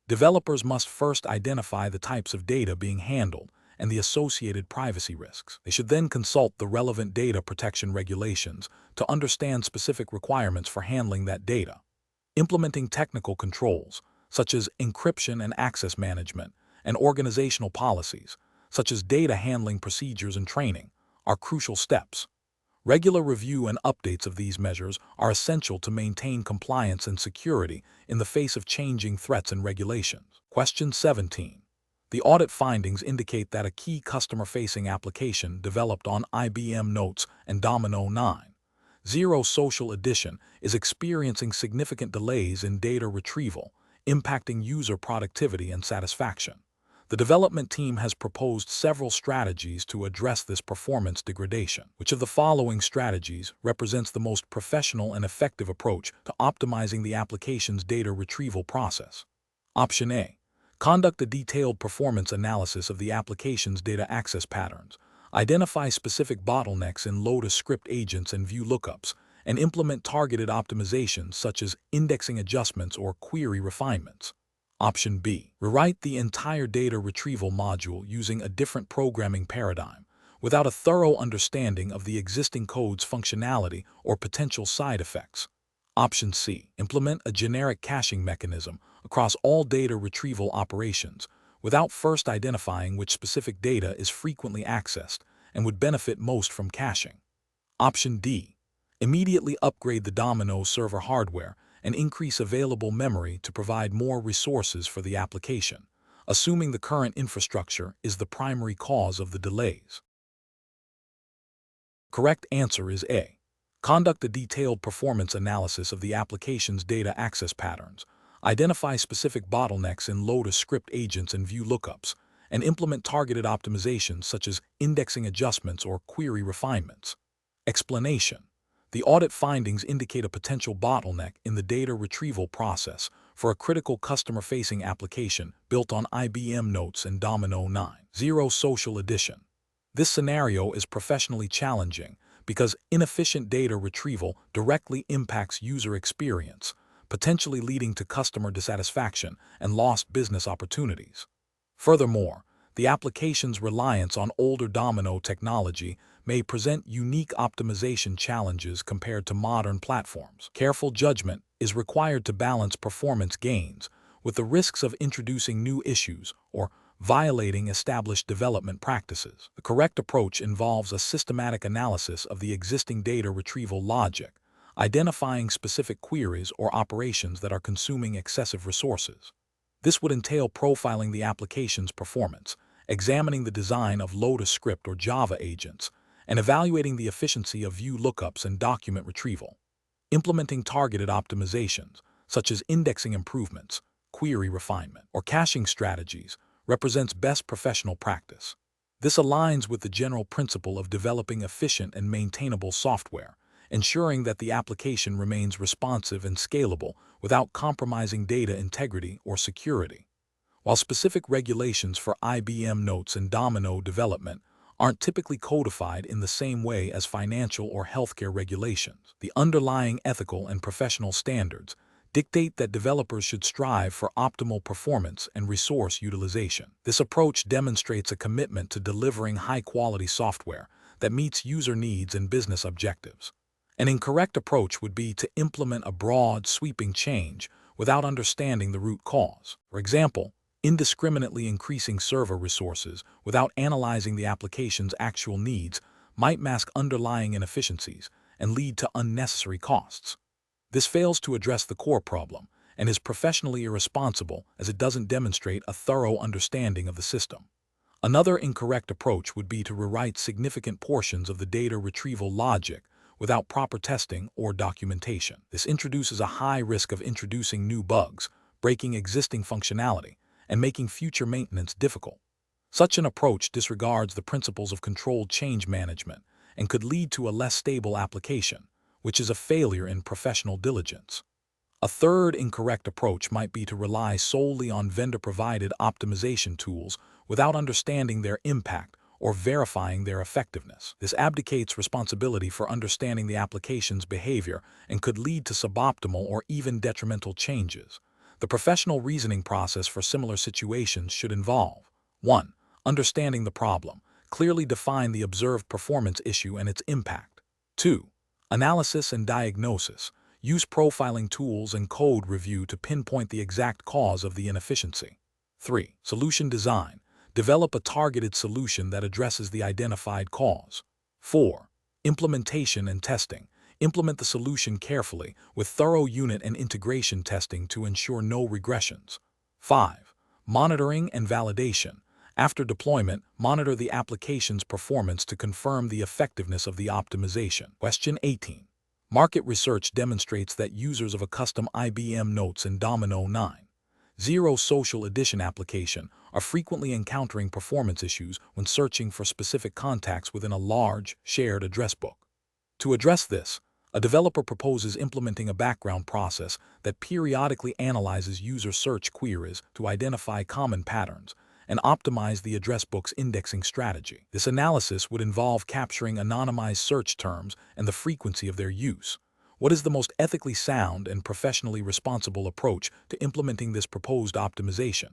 Speaker 1: Developers must first identify the types of data being handled and the associated privacy risks. They should then consult the relevant data protection regulations to understand specific requirements for handling that data. Implementing technical controls, such as encryption and access management, and organizational policies, such as data handling procedures and training, are crucial steps. Regular review and updates of these measures are essential to maintain compliance and security in the face of changing threats and regulations. Question 17. The audit findings indicate that a key customer-facing application developed on IBM Notes and Domino 9.0 Social Edition is experiencing significant delays in data retrieval, impacting user productivity and satisfaction. The development team has proposed several strategies to address this performance degradation. Which of the following strategies represents the most professional and effective approach to optimizing the application's data retrieval process? Option A. Conduct a detailed performance analysis of the application's data access patterns. Identify specific bottlenecks in Lotus script agents and view lookups, and implement targeted optimizations such as indexing adjustments or query refinements. Option B. Rewrite the entire data retrieval module using a different programming paradigm, without a thorough understanding of the existing code's functionality or potential side effects. Option C. Implement a generic caching mechanism across all data retrieval operations, without first identifying which specific data is frequently accessed and would benefit most from caching. Option D. Immediately upgrade the Domino server hardware and increase available memory to provide more resources for the application, assuming the current infrastructure is the primary cause of the delays. Correct answer is A. Conduct a detailed performance analysis of the application's data access patterns, identify specific bottlenecks in Lotus script agents and view lookups, and implement targeted optimizations such as indexing adjustments or query refinements. Explanation. The audit findings indicate a potential bottleneck in the data retrieval process for a critical customer-facing application built on IBM Notes and Domino 9.0 Social Edition. This scenario is professionally challenging because inefficient data retrieval directly impacts user experience, potentially leading to customer dissatisfaction and lost business opportunities. Furthermore, the application's reliance on older Domino technology may present unique optimization challenges compared to modern platforms. Careful judgment is required to balance performance gains with the risks of introducing new issues or violating established development practices. The correct approach involves a systematic analysis of the existing data retrieval logic, identifying specific queries or operations that are consuming excessive resources. This would entail profiling the application's performance, examining the design of Lotus script or Java agents, and evaluating the efficiency of view lookups and document retrieval. Implementing targeted optimizations, such as indexing improvements, query refinement, or caching strategies, represents best professional practice. This aligns with the general principle of developing efficient and maintainable software, ensuring that the application remains responsive and scalable without compromising data integrity or security. While specific regulations for IBM Notes and Domino development aren't typically codified in the same way as financial or healthcare regulations, the underlying ethical and professional standards dictate that developers should strive for optimal performance and resource utilization. This approach demonstrates a commitment to delivering high-quality software that meets user needs and business objectives. An incorrect approach would be to implement a broad, sweeping change without understanding the root cause. For example, indiscriminately increasing server resources without analyzing the application's actual needs might mask underlying inefficiencies and lead to unnecessary costs. This fails to address the core problem and is professionally irresponsible as it doesn't demonstrate a thorough understanding of the system. Another incorrect approach would be to rewrite significant portions of the data retrieval logic without proper testing or documentation. This introduces a high risk of introducing new bugs, breaking existing functionality, and making future maintenance difficult. Such an approach disregards the principles of controlled change management and could lead to a less stable application, which is a failure in professional diligence. A third incorrect approach might be to rely solely on vendor-provided optimization tools without understanding their impact or verifying their effectiveness. This abdicates responsibility for understanding the application's behavior and could lead to suboptimal or even detrimental changes. The professional reasoning process for similar situations should involve 1. Understanding the problem. Clearly define the observed performance issue and its impact. 2. Analysis and diagnosis. Use profiling tools and code review to pinpoint the exact cause of the inefficiency. 3. Solution design. Develop a targeted solution that addresses the identified cause. 4. Implementation and testing. Implement the solution carefully with thorough unit and integration testing to ensure no regressions. 5. Monitoring and validation. After deployment, monitor the application's performance to confirm the effectiveness of the optimization. Question 18. Market research demonstrates that users of a custom IBM Notes and Domino 9.0 Social Edition application are frequently encountering performance issues when searching for specific contacts within a large, shared address book. To address this, a developer proposes implementing a background process that periodically analyzes user search queries to identify common patterns and optimize the address book's indexing strategy. This analysis would involve capturing anonymized search terms and the frequency of their use. What is the most ethically sound and professionally responsible approach to implementing this proposed optimization?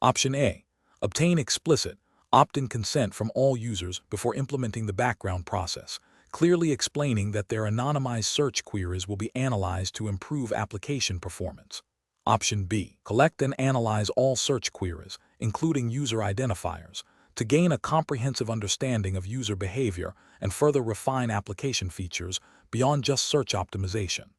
Speaker 1: Option A. Obtain explicit, opt-in consent from all users before implementing the background process, clearly explaining that their anonymized search queries will be analyzed to improve application performance. Option B. Collect and analyze all search queries, including user identifiers, to gain a comprehensive understanding of user behavior and further refine application features beyond just search optimization.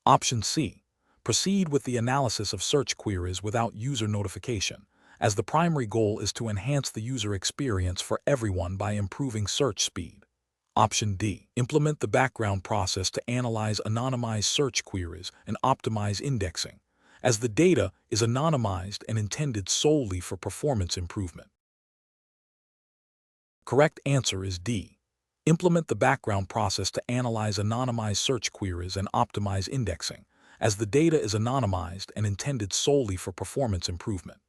Speaker 1: Option C. Proceed with the analysis of search queries without user notification, as the primary goal is to enhance the user experience for everyone by improving search speed. Option D. Implement the background process to analyze anonymized search queries and optimize indexing, as the data is anonymized and intended solely for performance improvement. Correct answer is D. Implement the background process to analyze anonymized search queries and optimize indexing, as the data is anonymized and intended solely for performance improvement.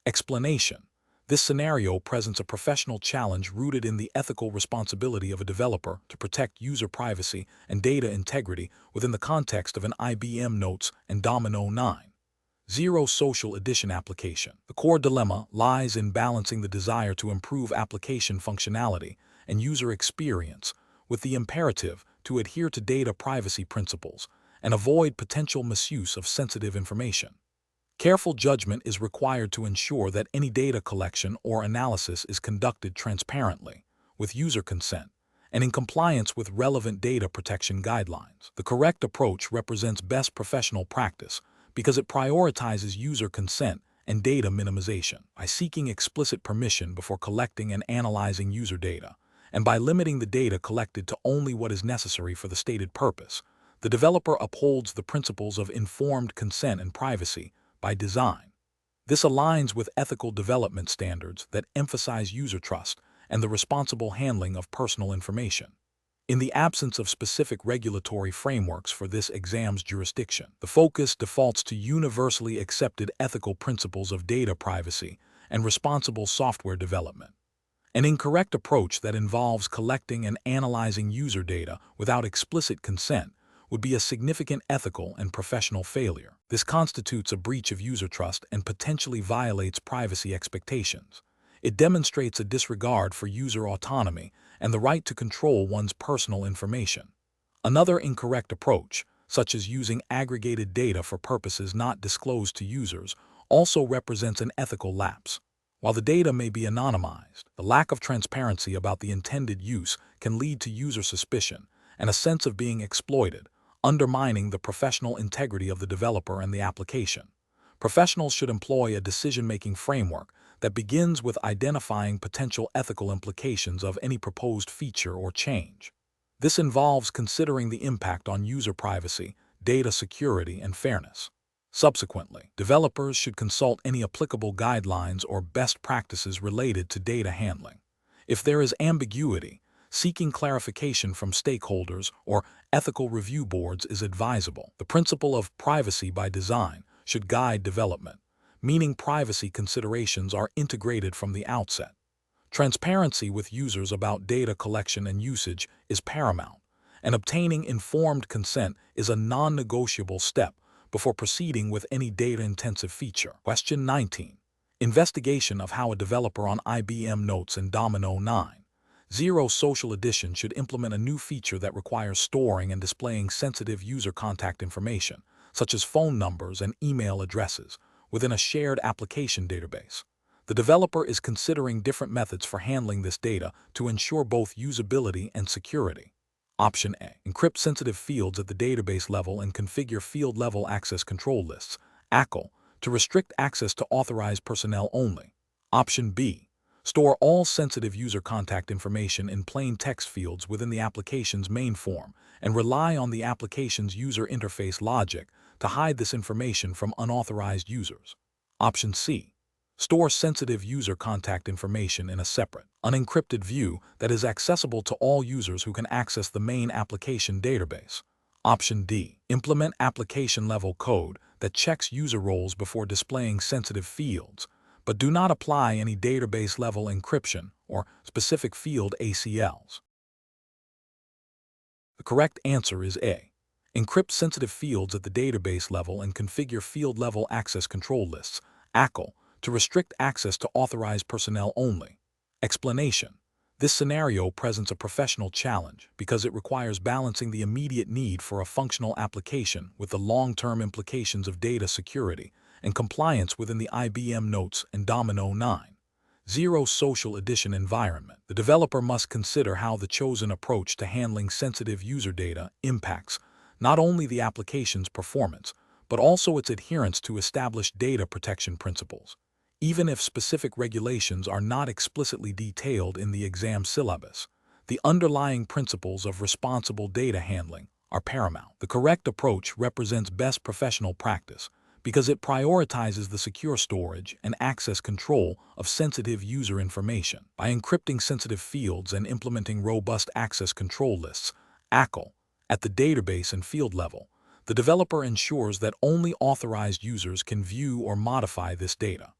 Speaker 1: Explanation. This scenario presents a professional challenge rooted in the ethical responsibility of a developer to protect user privacy and data integrity within the context of an IBM Notes and Domino 9.0 Social Edition application. The core dilemma lies in balancing the desire to improve application functionality and user experience with the imperative to adhere to data privacy principles and avoid potential misuse of sensitive information. Careful judgment is required to ensure that any data collection or analysis is conducted transparently, with user consent, and in compliance with relevant data protection guidelines. The correct approach represents best professional practice because it prioritizes user consent and data minimization by seeking explicit permission before collecting and analyzing user data, and by limiting the data collected to only what is necessary for the stated purpose. The developer upholds the principles of informed consent and privacy by design. This aligns with ethical development standards that emphasize user trust and the responsible handling of personal information. In the absence of specific regulatory frameworks for this exam's jurisdiction, the focus defaults to universally accepted ethical principles of data privacy and responsible software development. An incorrect approach that involves collecting and analyzing user data without explicit consent would be a significant ethical and professional failure. This constitutes a breach of user trust and potentially violates privacy expectations. It demonstrates a disregard for user autonomy and the right to control one's personal information. Another incorrect approach, such as using aggregated data for purposes not disclosed to users, also represents an ethical lapse. While the data may be anonymized, the lack of transparency about the intended use can lead to user suspicion and a sense of being exploited, undermining the professional integrity of the developer and the application. Professionals should employ a decision-making framework that begins with identifying potential ethical implications of any proposed feature or change. This involves considering the impact on user privacy, data security, and fairness. Subsequently, developers should consult any applicable guidelines or best practices related to data handling. If there is ambiguity, seeking clarification from stakeholders or ethical review boards is advisable. The principle of privacy by design should guide development, meaning privacy considerations are integrated from the outset. Transparency with users about data collection and usage is paramount, and obtaining informed consent is a non-negotiable step before proceeding with any data-intensive feature. Question 19. Investigation of how a developer on IBM Notes and Domino 9.0 Social Edition should implement a new feature that requires storing and displaying sensitive user contact information, such as phone numbers and email addresses, within a shared application database. The developer is considering different methods for handling this data to ensure both usability and security. Option A. Encrypt sensitive fields at the database level and configure field-level access control lists, ACL, to restrict access to authorized personnel only. Option B. Store all sensitive user contact information in plain text fields within the application's main form and rely on the application's user interface logic to hide this information from unauthorized users. Option C. Store sensitive user contact information in a separate, unencrypted view that is accessible to all users who can access the main application database. Option D. Implement application-level code that checks user roles before displaying sensitive fields, but do not apply any database-level encryption or specific field ACLs. The correct answer is A. Encrypt sensitive fields at the database level and configure field-level access control lists, ACL, to restrict access to authorized personnel only. Explanation. This scenario presents a professional challenge because it requires balancing the immediate need for a functional application with the long-term implications of data security and compliance within the IBM Notes and Domino 9.0 Social Edition environment. The developer must consider how the chosen approach to handling sensitive user data impacts not only the application's performance, but also its adherence to established data protection principles, even if specific regulations are not explicitly detailed in the exam syllabus. The underlying principles of responsible data handling are paramount. The correct approach represents best professional practice because it prioritizes the secure storage and access control of sensitive user information. By encrypting sensitive fields and implementing robust access control lists, ACL, at the database and field level, the developer ensures that only authorized users can view or modify this data.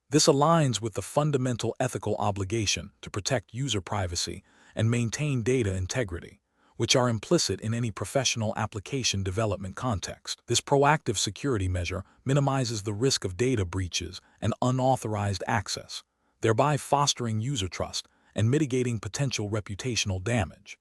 Speaker 1: This aligns with the fundamental ethical obligation to protect user privacy and maintain data integrity, which are implicit in any professional application development context. This proactive security measure minimizes the risk of data breaches and unauthorized access, thereby fostering user trust and mitigating potential reputational damage.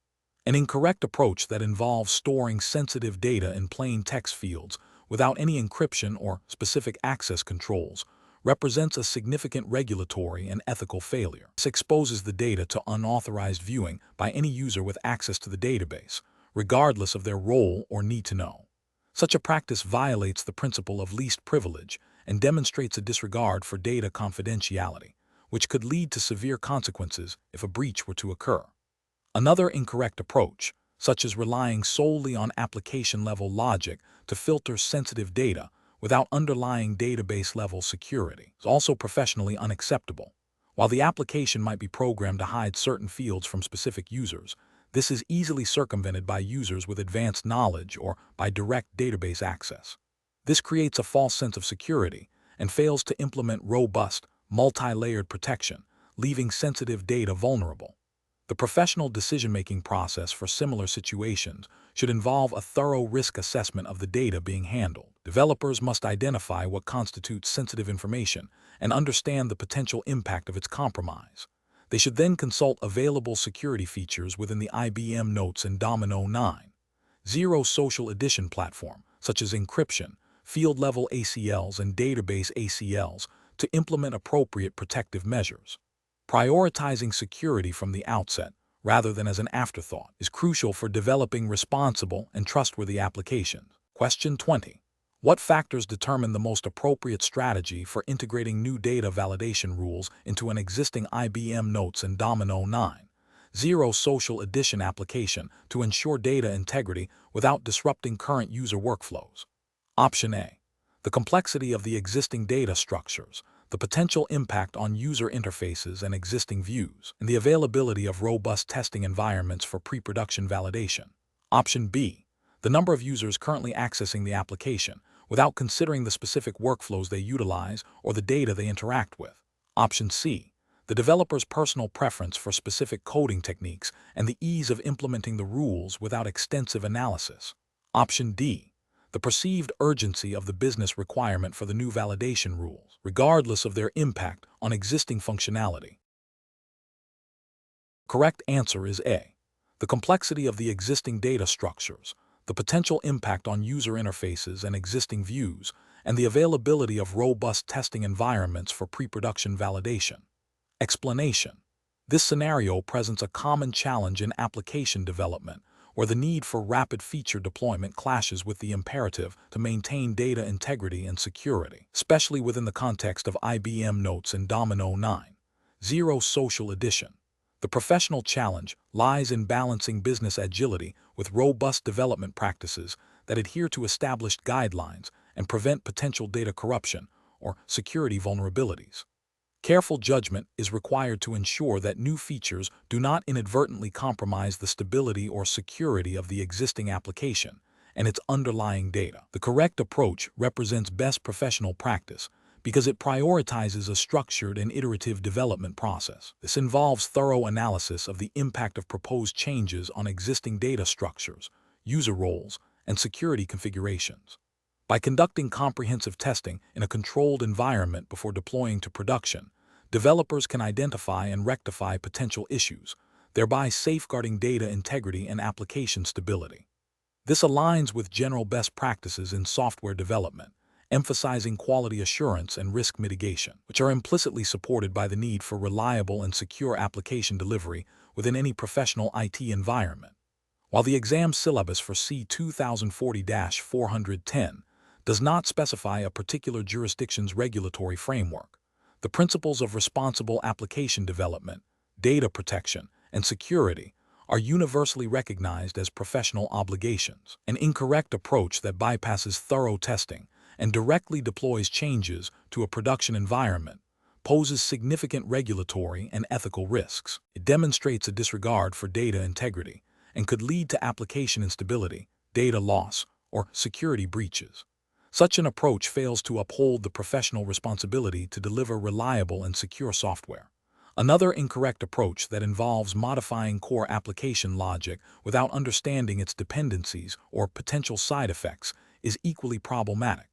Speaker 1: An incorrect approach that involves storing sensitive data in plain text fields without any encryption or specific access controls represents a significant regulatory and ethical failure. This exposes the data to unauthorized viewing by any user with access to the database, regardless of their role or need to know. Such a practice violates the principle of least privilege and demonstrates a disregard for data confidentiality, which could lead to severe consequences if a breach were to occur. Another incorrect approach, such as relying solely on application-level logic to filter sensitive data without underlying database-level security, is also professionally unacceptable. While the application might be programmed to hide certain fields from specific users, this is easily circumvented by users with advanced knowledge or by direct database access. This creates a false sense of security and fails to implement robust, multi-layered protection, leaving sensitive data vulnerable. The professional decision-making process for similar situations should involve a thorough risk assessment of the data being handled. Developers must identify what constitutes sensitive information and understand the potential impact of its compromise. They should then consult available security features within the IBM Notes and Domino 9.0 Social Edition platform, such as encryption, field-level ACLs, and database ACLs, to implement appropriate protective measures. Prioritizing security from the outset, rather than as an afterthought, is crucial for developing responsible and trustworthy applications. Question 20. What factors determine the most appropriate strategy for integrating new data validation rules into an existing IBM Notes and Domino 9.0 Social Edition application to ensure data integrity without disrupting current user workflows? Option A. The complexity of the existing data structures, the potential impact on user interfaces and existing views, and the availability of robust testing environments for pre-production validation. Option B. The number of users currently accessing the application, without considering the specific workflows they utilize or the data they interact with. Option C. The developer's personal preference for specific coding techniques and the ease of implementing the rules without extensive analysis. Option D. The perceived urgency of the business requirement for the new validation rules, regardless of their impact on existing functionality. Correct answer is A. The complexity of the existing data structures, the potential impact on user interfaces and existing views, and the availability of robust testing environments for pre-production validation. Explanation. This scenario presents a common challenge in application development, where the need for rapid feature deployment clashes with the imperative to maintain data integrity and security, especially within the context of IBM Notes and Domino 9.0 Social Edition. The professional challenge lies in balancing business agility with robust development practices that adhere to established guidelines and prevent potential data corruption or security vulnerabilities. Careful judgment is required to ensure that new features do not inadvertently compromise the stability or security of the existing application and its underlying data. The correct approach represents best professional practice because it prioritizes a structured and iterative development process. This involves thorough analysis of the impact of proposed changes on existing data structures, user roles, and security configurations. By conducting comprehensive testing in a controlled environment before deploying to production, developers can identify and rectify potential issues, thereby safeguarding data integrity and application stability. This aligns with general best practices in software development, emphasizing quality assurance and risk mitigation, which are implicitly supported by the need for reliable and secure application delivery within any professional IT environment. While the exam syllabus for C2040-410 does not specify a particular jurisdiction's regulatory framework, the principles of responsible application development, data protection, and security are universally recognized as professional obligations. An incorrect approach that bypasses thorough testing and directly deploys changes to a production environment poses significant regulatory and ethical risks. It demonstrates a disregard for data integrity and could lead to application instability, data loss, or security breaches. Such an approach fails to uphold the professional responsibility to deliver reliable and secure software. Another incorrect approach that involves modifying core application logic without understanding its dependencies or potential side effects is equally problematic.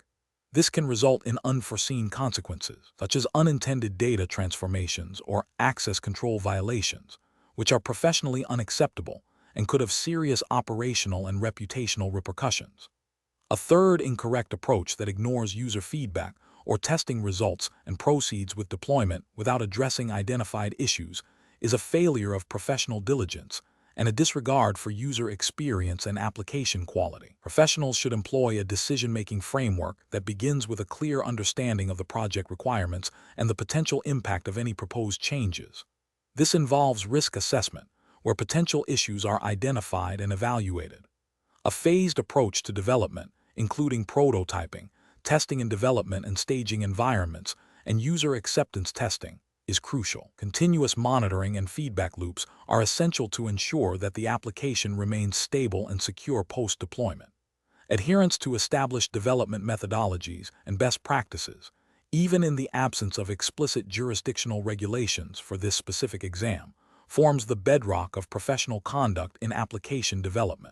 Speaker 1: This can result in unforeseen consequences, such as unintended data transformations or access control violations, which are professionally unacceptable and could have serious operational and reputational repercussions. A third incorrect approach that ignores user feedback or testing results and proceeds with deployment without addressing identified issues is a failure of professional diligence and a disregard for user experience and application quality. Professionals should employ a decision-making framework that begins with a clear understanding of the project requirements and the potential impact of any proposed changes. This involves risk assessment, where potential issues are identified and evaluated. A phased approach to development, including prototyping, testing in development and staging environments, and user acceptance testing, is crucial. Continuous monitoring and feedback loops are essential to ensure that the application remains stable and secure post-deployment. Adherence to established development methodologies and best practices, even in the absence of explicit jurisdictional regulations for this specific exam, forms the bedrock of professional conduct in application development.